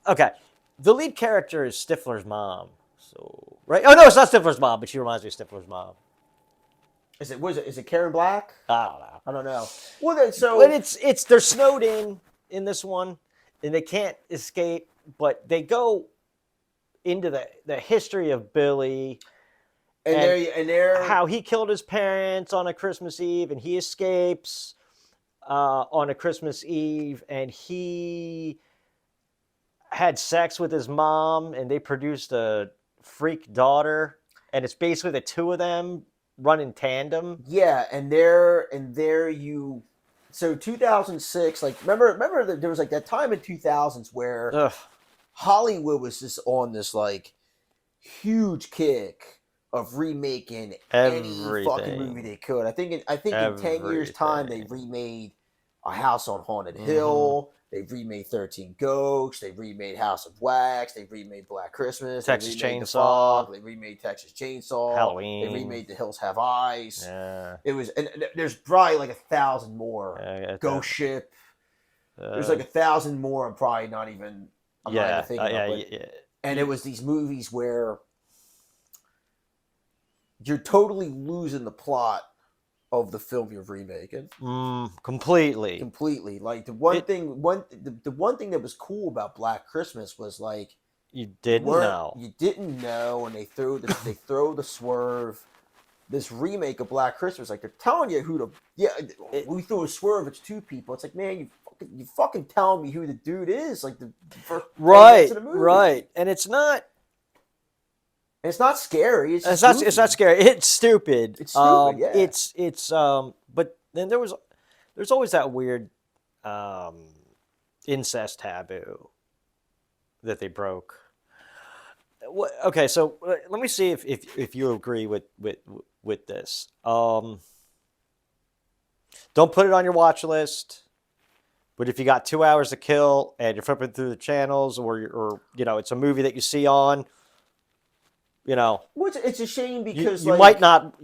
okay. The lead character is Stifler's mom. So right? Oh no, it's not Stifler's mom, but she reminds me of Stifler's mom. Is it Karen Black? I don't know. Well, then, but they're snowed in this one, and they can't escape. But they go into the history of Billy and how he killed his parents on a Christmas Eve, and he escapes on a Christmas Eve, and he had sex with his mom, and they produced a freak daughter, and it's basically the 2 of them run in tandem. Yeah, so 2006, like remember that there was like that time in 2000s where Hollywood was just on this like huge kick of remaking any fucking movie they could. I think in 10 years time they remade A House on Haunted Hill. They've remade 13 Ghosts. They remade House of Wax. They remade Black Christmas. Texas they remade Chainsaw. The Fog. They remade Texas Chainsaw. Halloween. They remade The Hills Have Eyes. Yeah. It was, and there's probably like 1,000 more. Ghost Ship. There's like 1,000 more. I'm probably not even. I'm not even thinking of it. Yeah. And it was these movies where you're totally losing the plot of the film you're remaking. Completely. Like the one thing that was cool about Black Christmas was like you didn't know, and they throw the swerve. This remake of Black Christmas, like they're telling you who we threw a swerve. It's two people. It's like, man, you fucking telling me who the dude is? Like the first right, of the movie. right, and it's not. It's not scary. It's not scary. It's stupid. It's stupid. Yeah. It's But then there's always that weird incest taboo that they broke. Okay, so let me see if you agree with this. Don't put it on your watch list. But if you got 2 hours to kill and you're flipping through the channels, or it's a movie that you see on. It's a shame because you might not.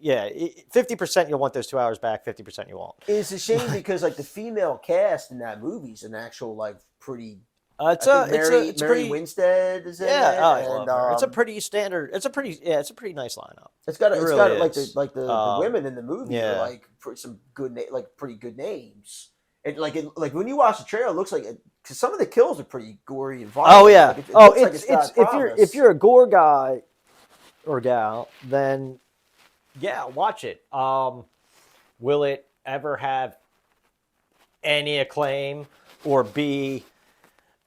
Yeah, 50% you'll want those 2 hours back. 50% you won't. It's a shame because like the female cast in that movie is an actual like pretty. It's Mary Winstead is in it. It's a pretty standard. It's a pretty nice lineup. It's got like the women in the movie are like some good pretty good names. And like when you watch the trailer, it looks like because some of the kills are pretty gory and violent. Oh yeah. Like if you're a gore guy or gal, then yeah, watch it. Will it ever have any acclaim or be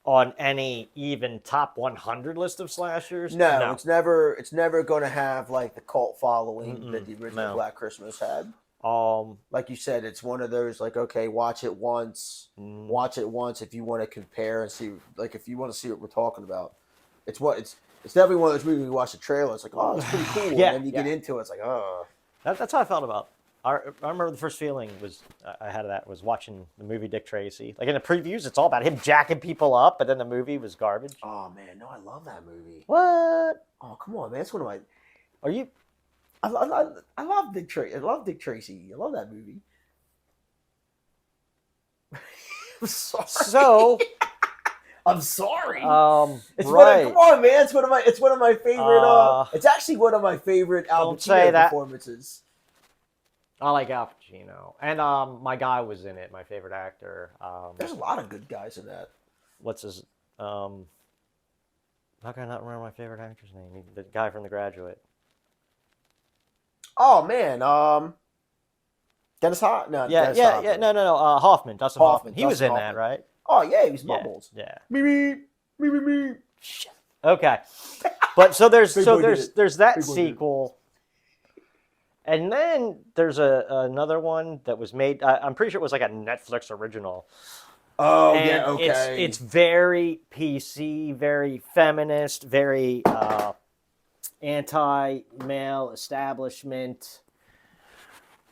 on any even top 100 list of slashers? No. It's never going to have like the cult following that the original Black Christmas had. Like you said, it's one of those like, okay, watch it once if you want to compare and see, like if you want to see what we're talking about. It's definitely one of those movies you watch the trailer, it's like, oh, it's pretty cool. Yeah, and then you get into it, it's like, oh. That's how I felt about. I remember the first feeling I had of that was watching the movie Dick Tracy. Like in the previews, it's all about him jacking people up, but then the movie was garbage. Oh man, no, I love that movie. What? Oh come on, man, that's one of my. Are you? I love Dick Tracy. I love Dick Tracy. I love that movie. I'm sorry. So. I'm sorry. Right. Come on, man. It's one of my favorite. It's actually one of my favorite Al Pacino performances. I like Al Pacino, and my guy was in it. My favorite actor. There's a lot of good guys in that. What's his? How can I not remember my favorite actor's name? The guy from The Graduate. Oh man, Dennis Hoffman. No, Hoffman. Dustin Hoffman. He was in that, right? Oh yeah, he was Mumbles. Yeah. Me. Shit. Okay, but so there's that sequel, and then there's another one that was made. I'm pretty sure it was like a Netflix original. Oh yeah, okay. It's very PC, very feminist, very anti-male establishment.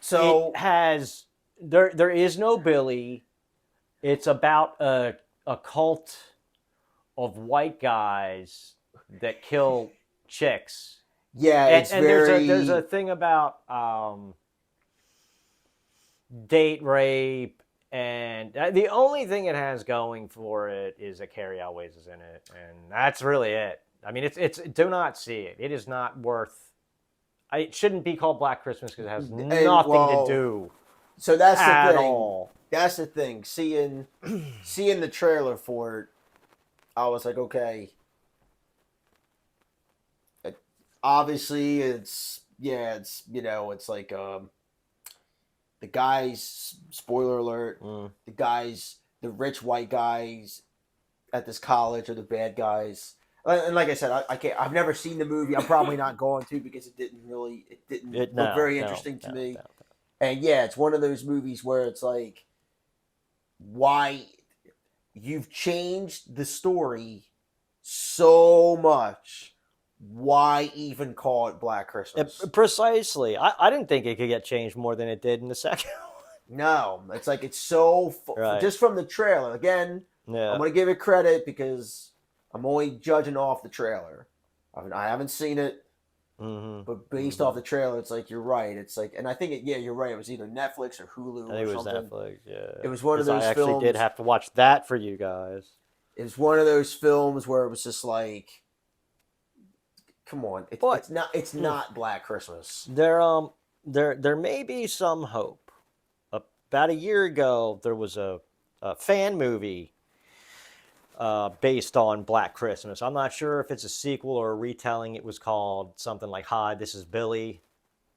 So it has there is no Billy. It's about a cult of white guys that kill chicks. Yeah, and there's a thing about date rape, and the only thing it has going for it is that Carrie Elways is in it, and that's really it. I mean, it's do not see it. It is not worth. It shouldn't be called Black Christmas because it has nothing to do. So that's the thing. All. That's the thing. Seeing the trailer for it, I was like, okay. Obviously, it's like the guys. Spoiler alert: the rich white guys at this college are the bad guys. And like I said, I've never seen the movie. I'm probably not going to because it didn't look very interesting to me. No. And yeah, it's one of those movies where it's like, why you've changed the story so much. Why even call it Black Christmas? Precisely. I didn't think it could get changed more than it did in the second one. No, it's like it's so Right. just from the trailer. Again, Yeah. I'm gonna give it credit because I'm only judging off the trailer. I mean, I haven't seen it, Mm-hmm. but based off the trailer, it's like you're right. It's like, and I think yeah, you're right. It was either Netflix or Hulu I think or it was something. Netflix. Yeah. It was one of Because I those actually did films. have to watch that for you guys. It was one of those films where it was just like, come on, But it's not Black Christmas. there may be some hope. About a year ago, there was a fan movie based on Black Christmas. I'm not sure if it's a sequel or a retelling. It was called something like "Hi, This Is Billy,"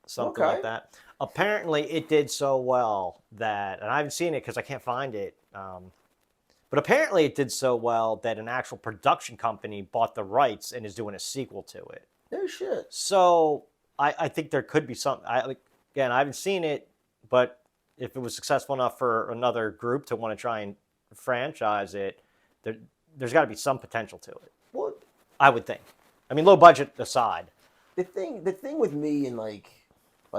something like Okay. that. Apparently, it did so well that, and I haven't seen it because I can't find it. But apparently, it did so well that an actual production company bought the rights and is doing a sequel to it. No shit. So I think there could be something. Again, I haven't seen it, but if it was successful enough for another group to want to try and franchise it, there's got to be some potential to it. Well, I would think. I mean, low budget aside. the thing with me and like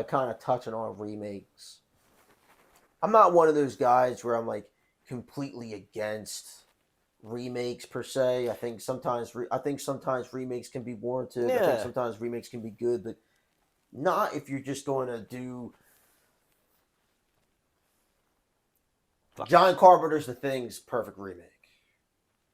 kind of touching on remakes, I'm not one of those guys where I'm like completely against remakes per se. I think sometimes remakes can be warranted. I think Yeah. sometimes remakes can be good, but not if you're just going to do. John Carpenter's The Thing's perfect remake.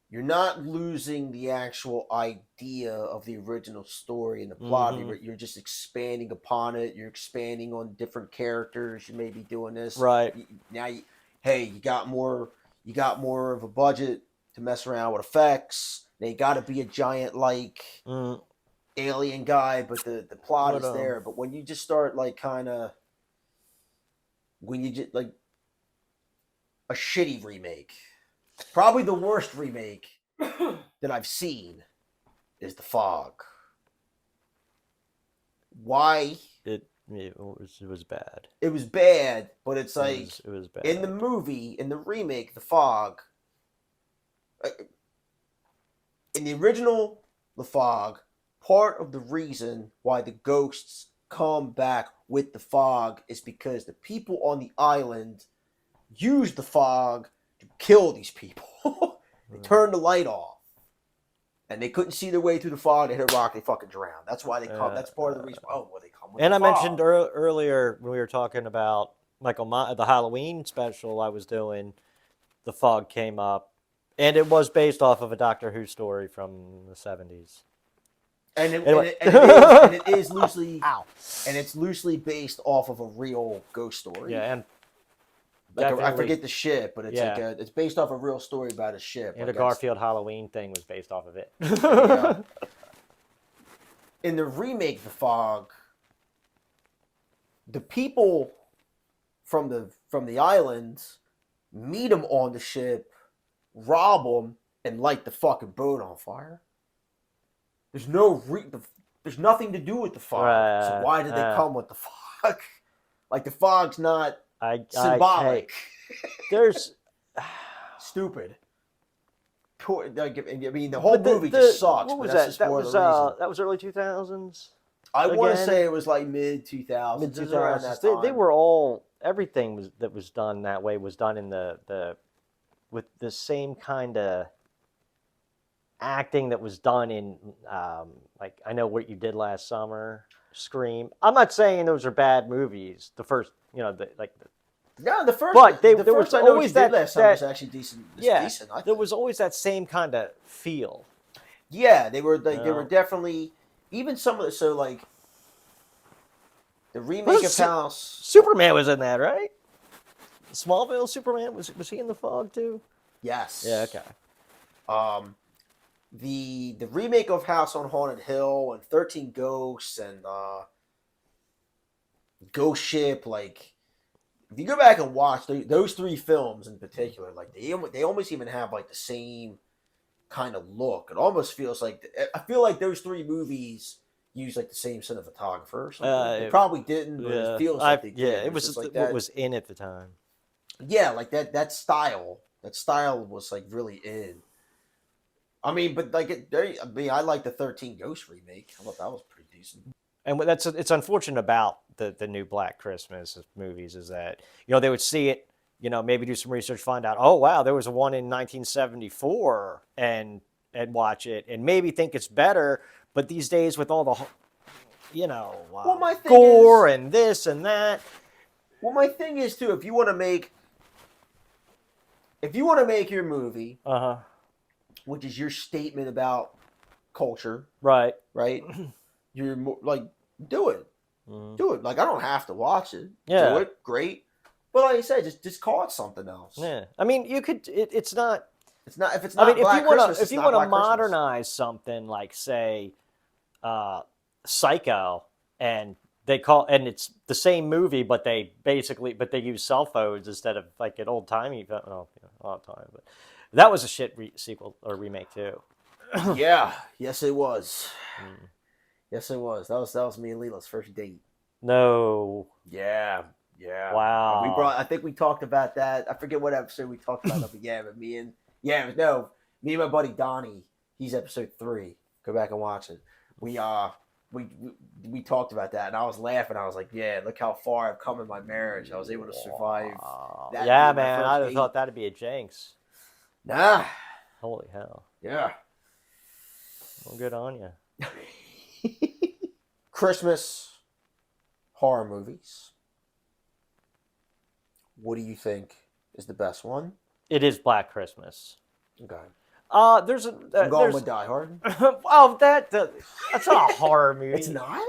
You're not losing the actual idea of the original story and the plot. Mhm. You're just expanding upon it. You're expanding on different characters. You may be doing this Right. now. Hey, you got more. You got more of a budget to mess around with effects. They got to be a giant like Mm. alien guy, but the plot But is there. But when you just start like kind of when you just like a shitty remake. Probably the worst remake that I've seen is The Fog. Why? It was bad. It was bad, but it's like It was bad. in the movie, in the remake, The Fog, in the original The Fog, part of the reason why the ghosts come back with the fog is because the people on the island used the fog to kill these people. They turned the light off. And they couldn't see their way through the fog. They hit a rock. They fucking drowned. That's why they come. That's part of the reason. Oh, well, they come with And the I fog. mentioned earlier when we were talking about the Halloween special I was doing, the fog came up, and it was based off of a Doctor Who story from the 70s. And Anyway. it is loosely, Ow. and it's loosely based off of a real ghost story. Yeah, and like I definitely- forget the ship, but it's Yeah. like it's based off a real story about a ship. and like the Garfield Halloween thing was based off of it. Yeah. In the remake, The Fog, the people from the islands meet him on the ship, rob him, and light the fucking boat on fire. There's there's nothing to do with the fog. So why did they come with the fog? Like the fog's not symbolic. There's stupid. Poor, like, I mean, the whole movie just sucks. What was but that? that's just That more was the reason. that was early 2000s. I want to again? say it was like mid 2000s. Mid It was around 2000s. that They time. were all everything that was done that way was done in the with the same kind of acting that was done in like I Know What You Did Last Summer, Scream. I'm not saying those are bad movies. The first, No, the first. But the there first was I Know What always You Did that- Last Summer was that- actually decent. yeah, Decent, I there think. was always that same kind of feel. Yeah, they were like they Yeah. were definitely even some of the the remake of Was House. Superman was in that, right? Smallville Superman was he in the fog too? Yes. Yeah, okay. The remake of House on Haunted Hill and 13 Ghosts and Ghost Ship, like if you go back and watch those three films in particular, like they almost even have like the same kind of look. It almost feels like I feel like those three movies use like the same cinematographer or something. They probably didn't, but it feels like they did. Yeah, it was just just like what that. was in at the time. Yeah, like that style. That style was like really in. I mean, but like I like the 13 Ghosts remake. I thought that was pretty decent. and it's unfortunate about the new Black Christmas movies is that they would see it, maybe do some research, find out, oh wow, there was one in 1974, and watch it and maybe think it's better, but these days with all the my thing gore is, and this and that. Well, my thing is too, if you want to make your movie, which is your statement about culture, right? You're like, do it. Do it. Like, I don't have to watch it. Yeah. Do it. Great. But like I said, just call it something else. Yeah. I mean, you could. It's not. It's not. If it's not. I mean, if you want to modernize something like, say, Psycho, and it's the same movie, but they use cell phones instead of like an old timey. Well, old time, but that was a shit sequel or remake too. Yeah. Yes, it was. Yes, it was. That was me and Leela's first date. No. Yeah. Wow. I think we talked about that. I forget what episode we talked about it, but yeah, but me and my buddy Donnie. He's episode 3. Go back and watch it. We talked about that, and I was laughing. I was like, yeah, look how far I've come in my marriage. I was able to survive. That yeah, man. I would have thought that'd be a jinx. Nah. Holy hell. Yeah. Well, good on you. Christmas horror movies. What do you think is the best one? It is Black Christmas. Okay. I'm going with Die Hard. Oh, that's not a horror movie. It's not?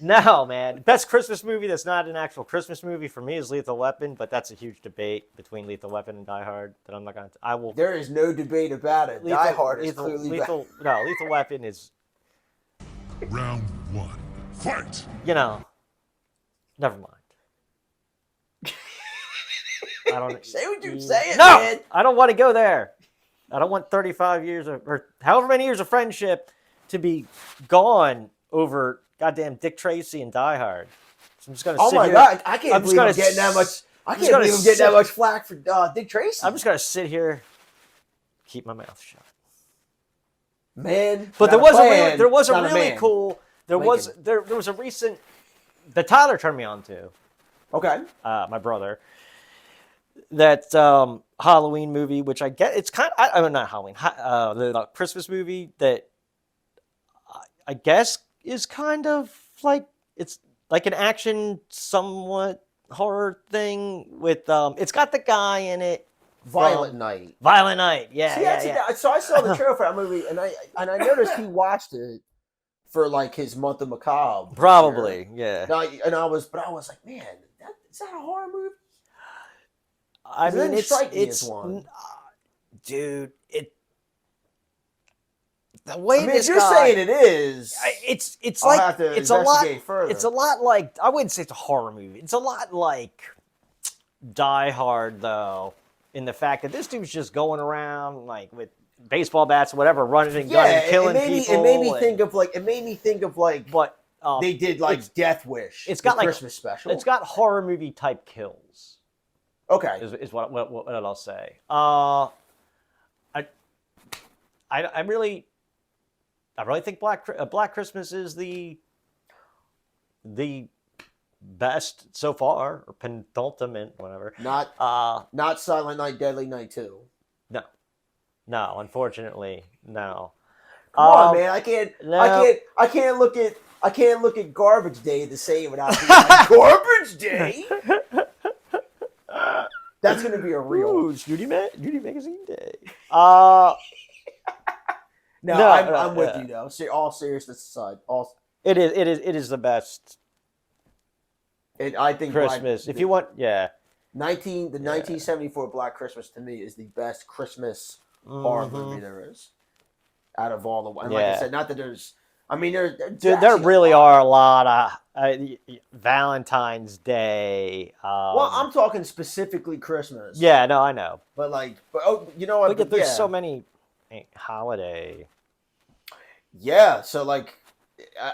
No, man. Best Christmas movie that's not an actual Christmas movie for me is Lethal Weapon, but that's a huge debate between Lethal Weapon and Die Hard that I'm not going to. I will. There is no debate about it. Die Hard is clearly Lethal Weapon is. Round 1. Fight! Never mind. I don't say what you're saying, no, man. I don't want to go there. I don't want 35 years or however many years of friendship to be gone over goddamn Dick Tracy and Die Hard. So I'm just gonna. Oh sit my here. God! I can't believe I'm getting that much. I can't believe I'm getting that much flack for Dick Tracy. I'm just gonna sit here, keep my mouth shut. Man, but there was a really cool. There was a recent that Tyler turned me on to. Okay. My brother. That Halloween movie, which I get, it's kind of, I mean, not Halloween, the Christmas movie that I guess is kind of like, it's like an action, somewhat horror thing with, it's got the guy in it. Violent Night. Yeah. So I saw the trailer for that movie, and I noticed he watched it for like his month of macabre. Probably, yeah. And I was like, man, is that a horror movie? I mean, it's one. Dude, the way if you're saying it is, it's I'll like have to it's a lot. Further. It's a lot like, I wouldn't say it's a horror movie. It's a lot like Die Hard, though, in the fact that this dude's just going around like with baseball bats, or whatever, running and gunning, killing people. It made me think of like but they did like Death Wish. It's got like Christmas special. It's got horror movie type kills. Okay, is what I'll say. I really think Black Christmas is the best so far, or penultimate, whatever. Not Silent Night, Deadly Night 2. No, unfortunately, no. Come on, man! I can't look at Garbage Day the same without being like, Garbage Day. That's going to be a real Judy Magazine Day. I'm with you though. All seriousness aside, it is the best. I think Christmas. If you want, 1974 Black Christmas to me is the best Christmas horror movie there is. Out of all the ones, like I said, not that there's. I mean, there really are a lot of Valentine's Day. Well, I'm talking specifically Christmas. Yeah, no, I know. But you know what? There's so many holiday. Yeah, so like,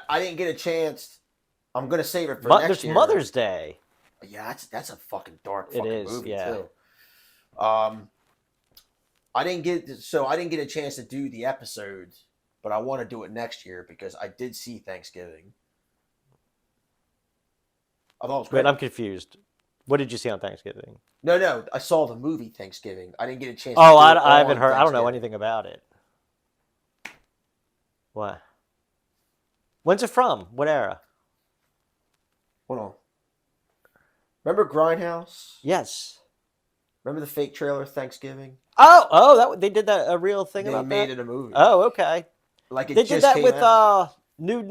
I didn't get a chance. I'm gonna save it for next year. There's Mother's Day. Yeah, that's a fucking dark movie too. I didn't get a chance to do the episodes. But I want to do it next year because I did see Thanksgiving. I thought it was Wait, great. I'm confused. What did you see on Thanksgiving? No, I saw the movie Thanksgiving. I didn't get a chance. Oh, to do it I haven't on heard. I don't know Thanksgiving. anything about it. What? When's it from? What era? Hold on. Remember Grindhouse? Yes. Remember the fake trailer Thanksgiving? They did that a real thing They about made that. it a movie. Oh, okay. Like it They just did that came with out. nude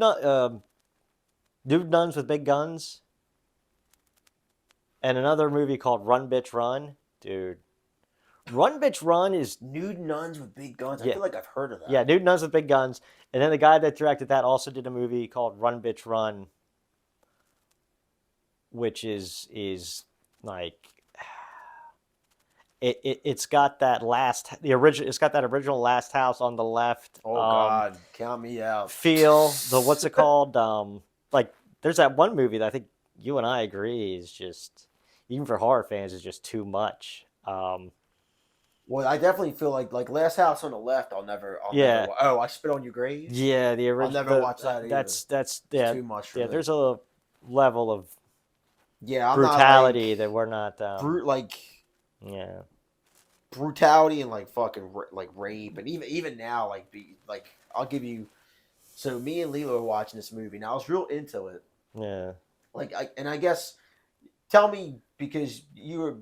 nuns with big guns, and another movie called Run Bitch Run, dude. Run Bitch Run is Nude nuns with big guns. I Yeah. feel like I've heard of that. yeah, nude nuns with big guns, and then the guy that directed that also did a movie called Run Bitch Run, which is like it's got that original Last House on the left. Oh God, count me out. Feel the what's it called? Like there's that one movie that I think you and I agree is just even for horror fans is just too much. Well, I definitely feel like Last House on the Left. I'll never. Yeah. Oh, I Spit on Your Grave. Yeah, the original. I'll never watch that either. That's yeah. too much for Yeah, me. there's a level of Yeah, I'm brutality not that we're not. Yeah. brutality and like fucking like rape and even now like I'll give you. So me and Lilo were watching this movie. Now I was real into it. Yeah. I guess tell me because your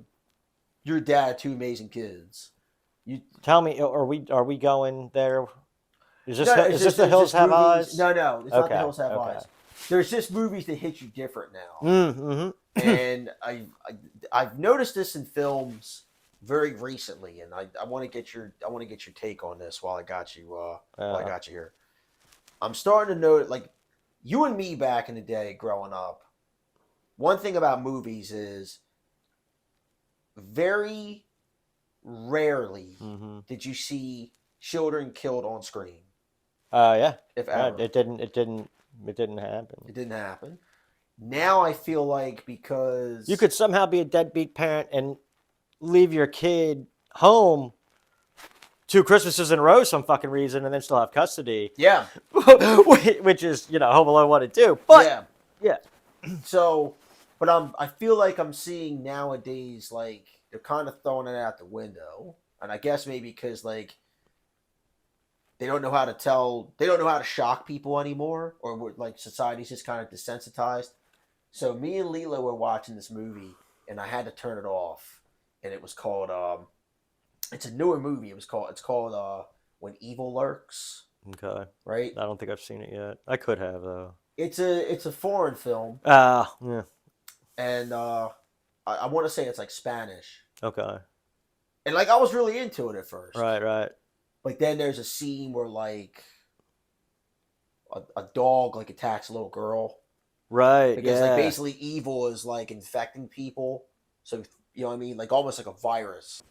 dad had two amazing kids. You Tell me, are we going there? Is this No, is this the Hills Have Eyes? No, it's not the Okay, Hills Have okay. Eyes. There's just movies that hit you different now, Mm-hmm. and I've noticed this in films very recently, and I want to get your take on this while I got you here. I'm starting to note like you and me back in the day growing up. One thing about movies is very rarely did you see children killed on screen. Yeah. If Yeah, ever. it didn't happen. It didn't happen. Now I feel like because You could somehow be a deadbeat parent and leave your kid home 2 Christmases in a row some fucking reason and then still have custody. yeah, Which is, Home Alone 1 and 2. But yeah. So, but I feel like I'm seeing nowadays like they're kind of throwing it out the window, and I guess maybe because like they don't know how to shock people anymore, or like society's just kind of desensitized. So me and Lilo were watching this movie, and I had to turn it off, and it was called it's a newer movie. It's called When Evil Lurks. Okay. Right. I don't think I've seen it yet. I could have though. It's a foreign film, Yeah. and I want to say it's like Spanish, Okay. and like I was really into it at first. Right. But then there's a scene where like a dog like attacks a little girl. Right. Because yeah. like basically evil is like infecting people. So you know what I mean? Like almost like a virus.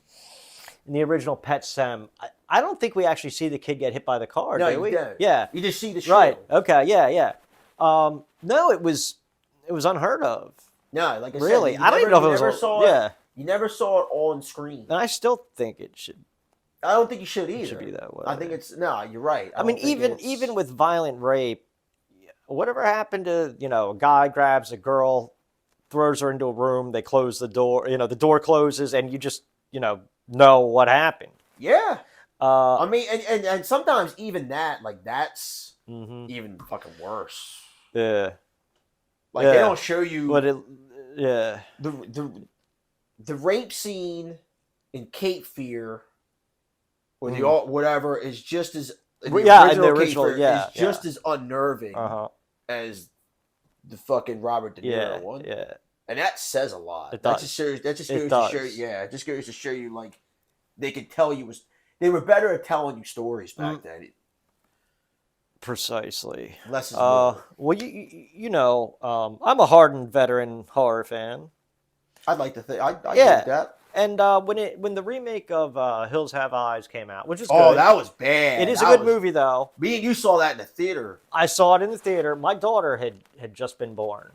In the original Pet Sem, I don't think we actually see the kid get hit by the car, No, do you we? don't. Yeah. You just see the shield. Right. Okay. Yeah. No, it was unheard of. No, like I Really, said, I don't even know if it was. Yeah. You never saw it on screen. And I still think it should. I don't think you should either. It should be that way. I think you're right. I mean, even with violent rape, whatever happened to a guy grabs a girl, throws her into a room, they close the door, the door closes, and you just know what happened. Yeah. I mean, and sometimes even that, like that's even fucking worse. Yeah. Like they don't show you. But the rape scene in Cape Fear, or whatever, is just as in the original, is just as unnerving as the fucking Robert De Niro one. Yeah. And that says a lot. It That does. just goes to show you. Yeah, it just goes to show you like they could tell you they were better at telling you stories back then. Precisely. Less is more. Well, I'm a hardened veteran horror fan. I'd like to think I get that. And when the remake of Hills Have Eyes came out, which is good. Oh, that was bad. It is a good movie though. Me and you saw that in the theater. I saw it in the theater. My daughter had just been born.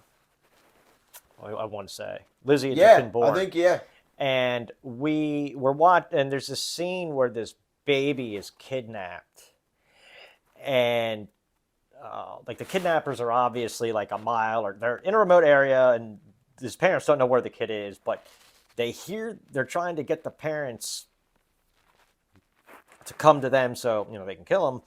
I want to say Lizzie had just been born. I think And we were watching, and there's this scene where this baby is kidnapped, and like the kidnappers are obviously like a mile, or they're in a remote area, and his parents don't know where the kid is, but they're trying to get the parents to come to them so they can kill him,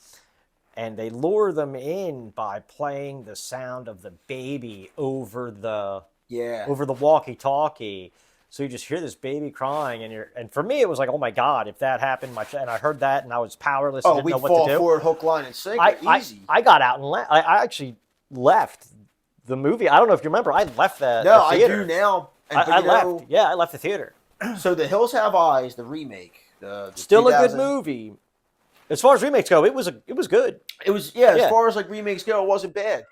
and they lure them in by playing the sound of the baby over the walkie-talkie. So you just hear this baby crying, and for me it was like, oh my God, if that happened, and I heard that and I was powerless. Oh, didn't know we'd what fall to do. for it, hook, line, and sinker. Easy. I got out and left. I actually left the movie. I don't know if you remember. I left the No, theater. I do now. I left. Yeah, I left the theater. So The Hills Have Eyes, the remake, the Still a 2000 good movie. As far as remakes go, it was good. It was as far as like remakes go, it wasn't bad.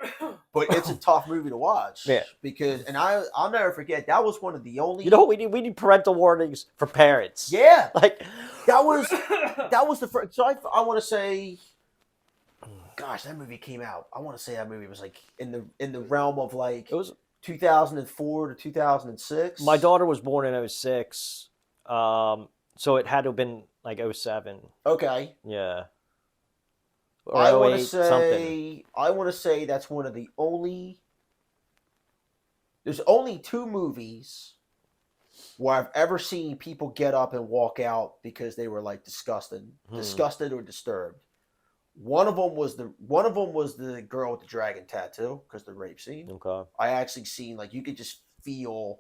But it's a tough movie to watch. Yeah. Because I'll never forget, that was one of the only. You know what we need? We need parental warnings for parents. Yeah. Like that was the first. So I want to say, gosh, that movie came out. I want to say that movie was like in the realm of like it was 2004 to 2006. My daughter was born in 06. So it had to have been like 07. Okay. Yeah. Or I want 08, to something. say that's one of the only. There's only 2 movies where I've ever seen people get up and walk out because they were like disgusted or disturbed. One of them was the girl with the dragon tattoo because the rape scene. Okay. I actually seen like you could just feel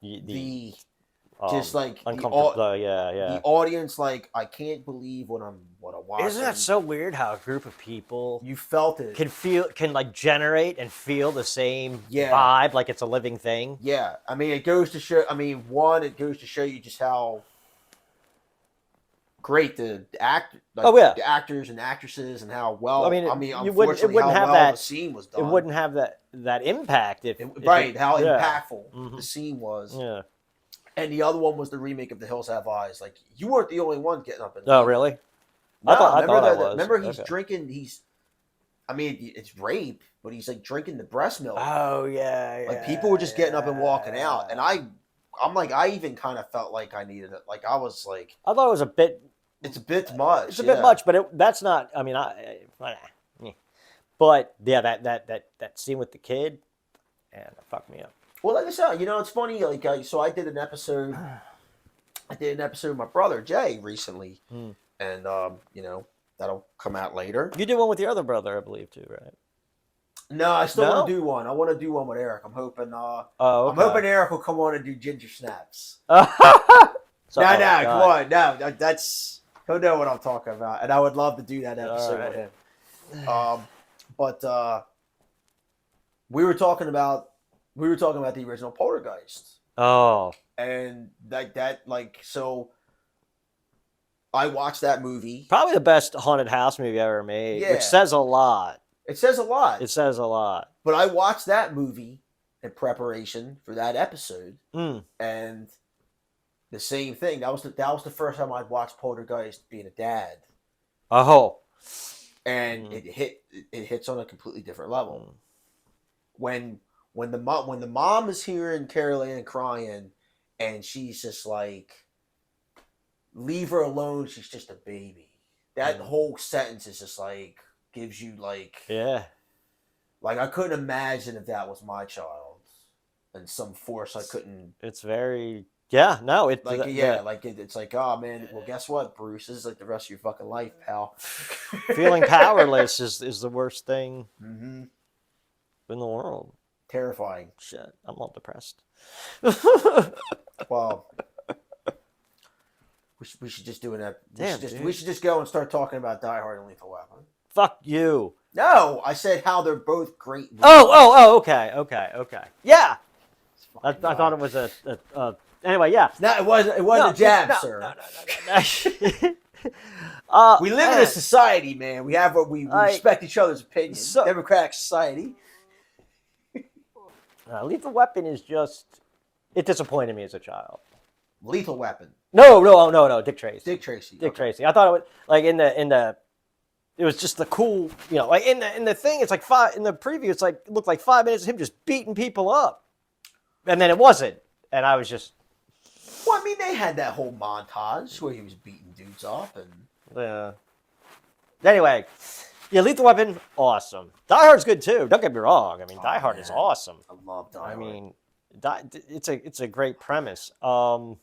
the just like uncomfortable. the audience, like, I can't believe what I'm watching. Isn't that so weird how a group of people You felt it. can like generate and feel the same Yeah. vibe, like it's a living thing? Yeah, I mean, it goes to show. I mean, one, it goes to show you just how great the actors and actresses, and how well. You wouldn't unfortunately, have how well that the scene was done. It wouldn't have that impact if how yeah. impactful the scene was. Yeah. And the other one was the remake of The Hills Have Eyes. Like, you weren't the only one getting up and. Oh, really? No, I thought I was. Remember, he's Okay. drinking. I mean, it's rape, but he's like drinking the breast milk. Oh yeah. Like, people were just getting up and walking out, and I'm like, I even kind of felt like I needed it. Like, I was like, I thought it was a bit. it's a bit much. It's a bit much, but that's not. I mean, but yeah, that scene with the kid, and it fucked me up. Well, like I said, it's funny. Like, so I did an episode. With my brother Jay recently, and that'll come out later. You did one with your other brother, I believe, too, right? No, I still want to do one. I want to do one with Eric. I'm hoping. Okay. I'm hoping Eric will come on and do ginger snaps. Come on, no. That's he'll know what I'm talking about, and I would love to do that episode with him. But we were talking about the original Poltergeist. Oh. And so I watched that movie. Probably the best haunted house movie ever made, Yeah. which says a lot. It says a lot. It says a lot. But I watched that movie in preparation for that episode, and the same thing. That was the first time I'd watched Poltergeist being a dad. Oh. And it hits on a completely different level. When the mom is hearing Carol Ann crying, and she's just like, leave her alone, she's just a baby. That whole sentence is just like, gives you like, yeah, like, I couldn't imagine if that was my child, and some force I couldn't. It's very it's like it's like, oh man, well, guess what, Bruce, this is like the rest of your fucking life, pal. Feeling powerless is the worst thing in the world. Terrifying. Shit, I'm all depressed. Well, we should just do an. Damn, we should just go and start talking about Die Hard and Lethal Weapon. Fuck you. No, I said how they're both great movies. Oh, okay. Yeah. I thought it was a anyway, yeah. No, it wasn't a jab, sir. No. We live in a society, man. We have we respect each other's opinions. Democratic society. Lethal Weapon is just, it disappointed me as a child. Lethal Weapon. No, Dick Tracy. Dick Tracy. I thought it was like in the it was just the cool, like in the thing, it's like in the preview, it's like, it looked like 5 minutes of him just beating people up. And then it wasn't. And I was just. Well, I mean, they had that whole montage where he was beating dudes up and. Yeah. Anyway. Yeah, Lethal Weapon, awesome. Die Hard's good too. Don't get me wrong. I mean, Die Hard is awesome. I love Die Hard. I mean, It's a great premise. There's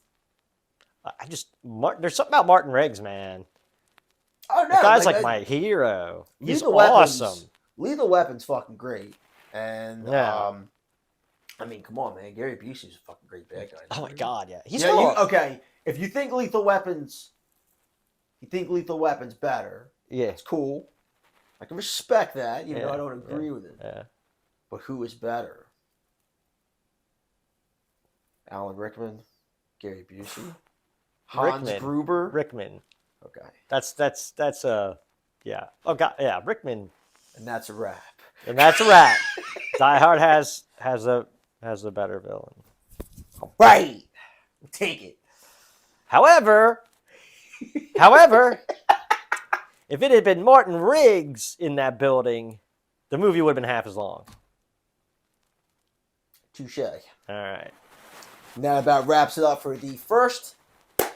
something about Martin Riggs, man. Oh no, The guy's like my hero. He's awesome. Lethal Weapon's fucking great, and Yeah. I mean, come on, man. Gary Busey's a fucking great bad guy. Oh my god, yeah. He's okay. If you think Lethal Weapon's better, yeah. it's cool. I can respect that. Even though I don't agree yeah, with it. Yeah. But who is better? Alan Rickman, Gary Busey, Hans Gruber, Rickman. Okay. That's yeah. Oh god, yeah, Rickman. And that's a wrap. And that's a wrap. Die Hard has a better villain. Right. Take it. However, if it had been Martin Riggs in that building, the movie would have been half as long. Touche. All right. And that about wraps it up for the first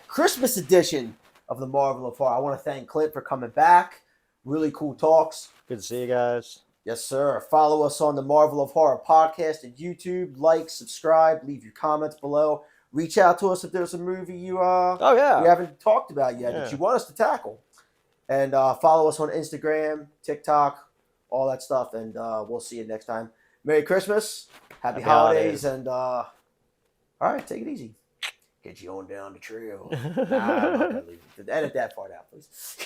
Christmas edition of the Marvel of Horror. I want to thank Clint for coming back. Really cool talks. Good to see you guys. Yes, sir. Follow us on the Marvel of Horror podcast at YouTube. Like, subscribe, leave your comments below. Reach out to us if there's a movie you haven't talked about yet that you want us to tackle. And follow us on Instagram, TikTok, all that stuff. And we'll see you next time. Merry Christmas. Happy holidays. And all right, take it easy. Get you on down the trail. I'm not gonna leave it. Edit that part out, please.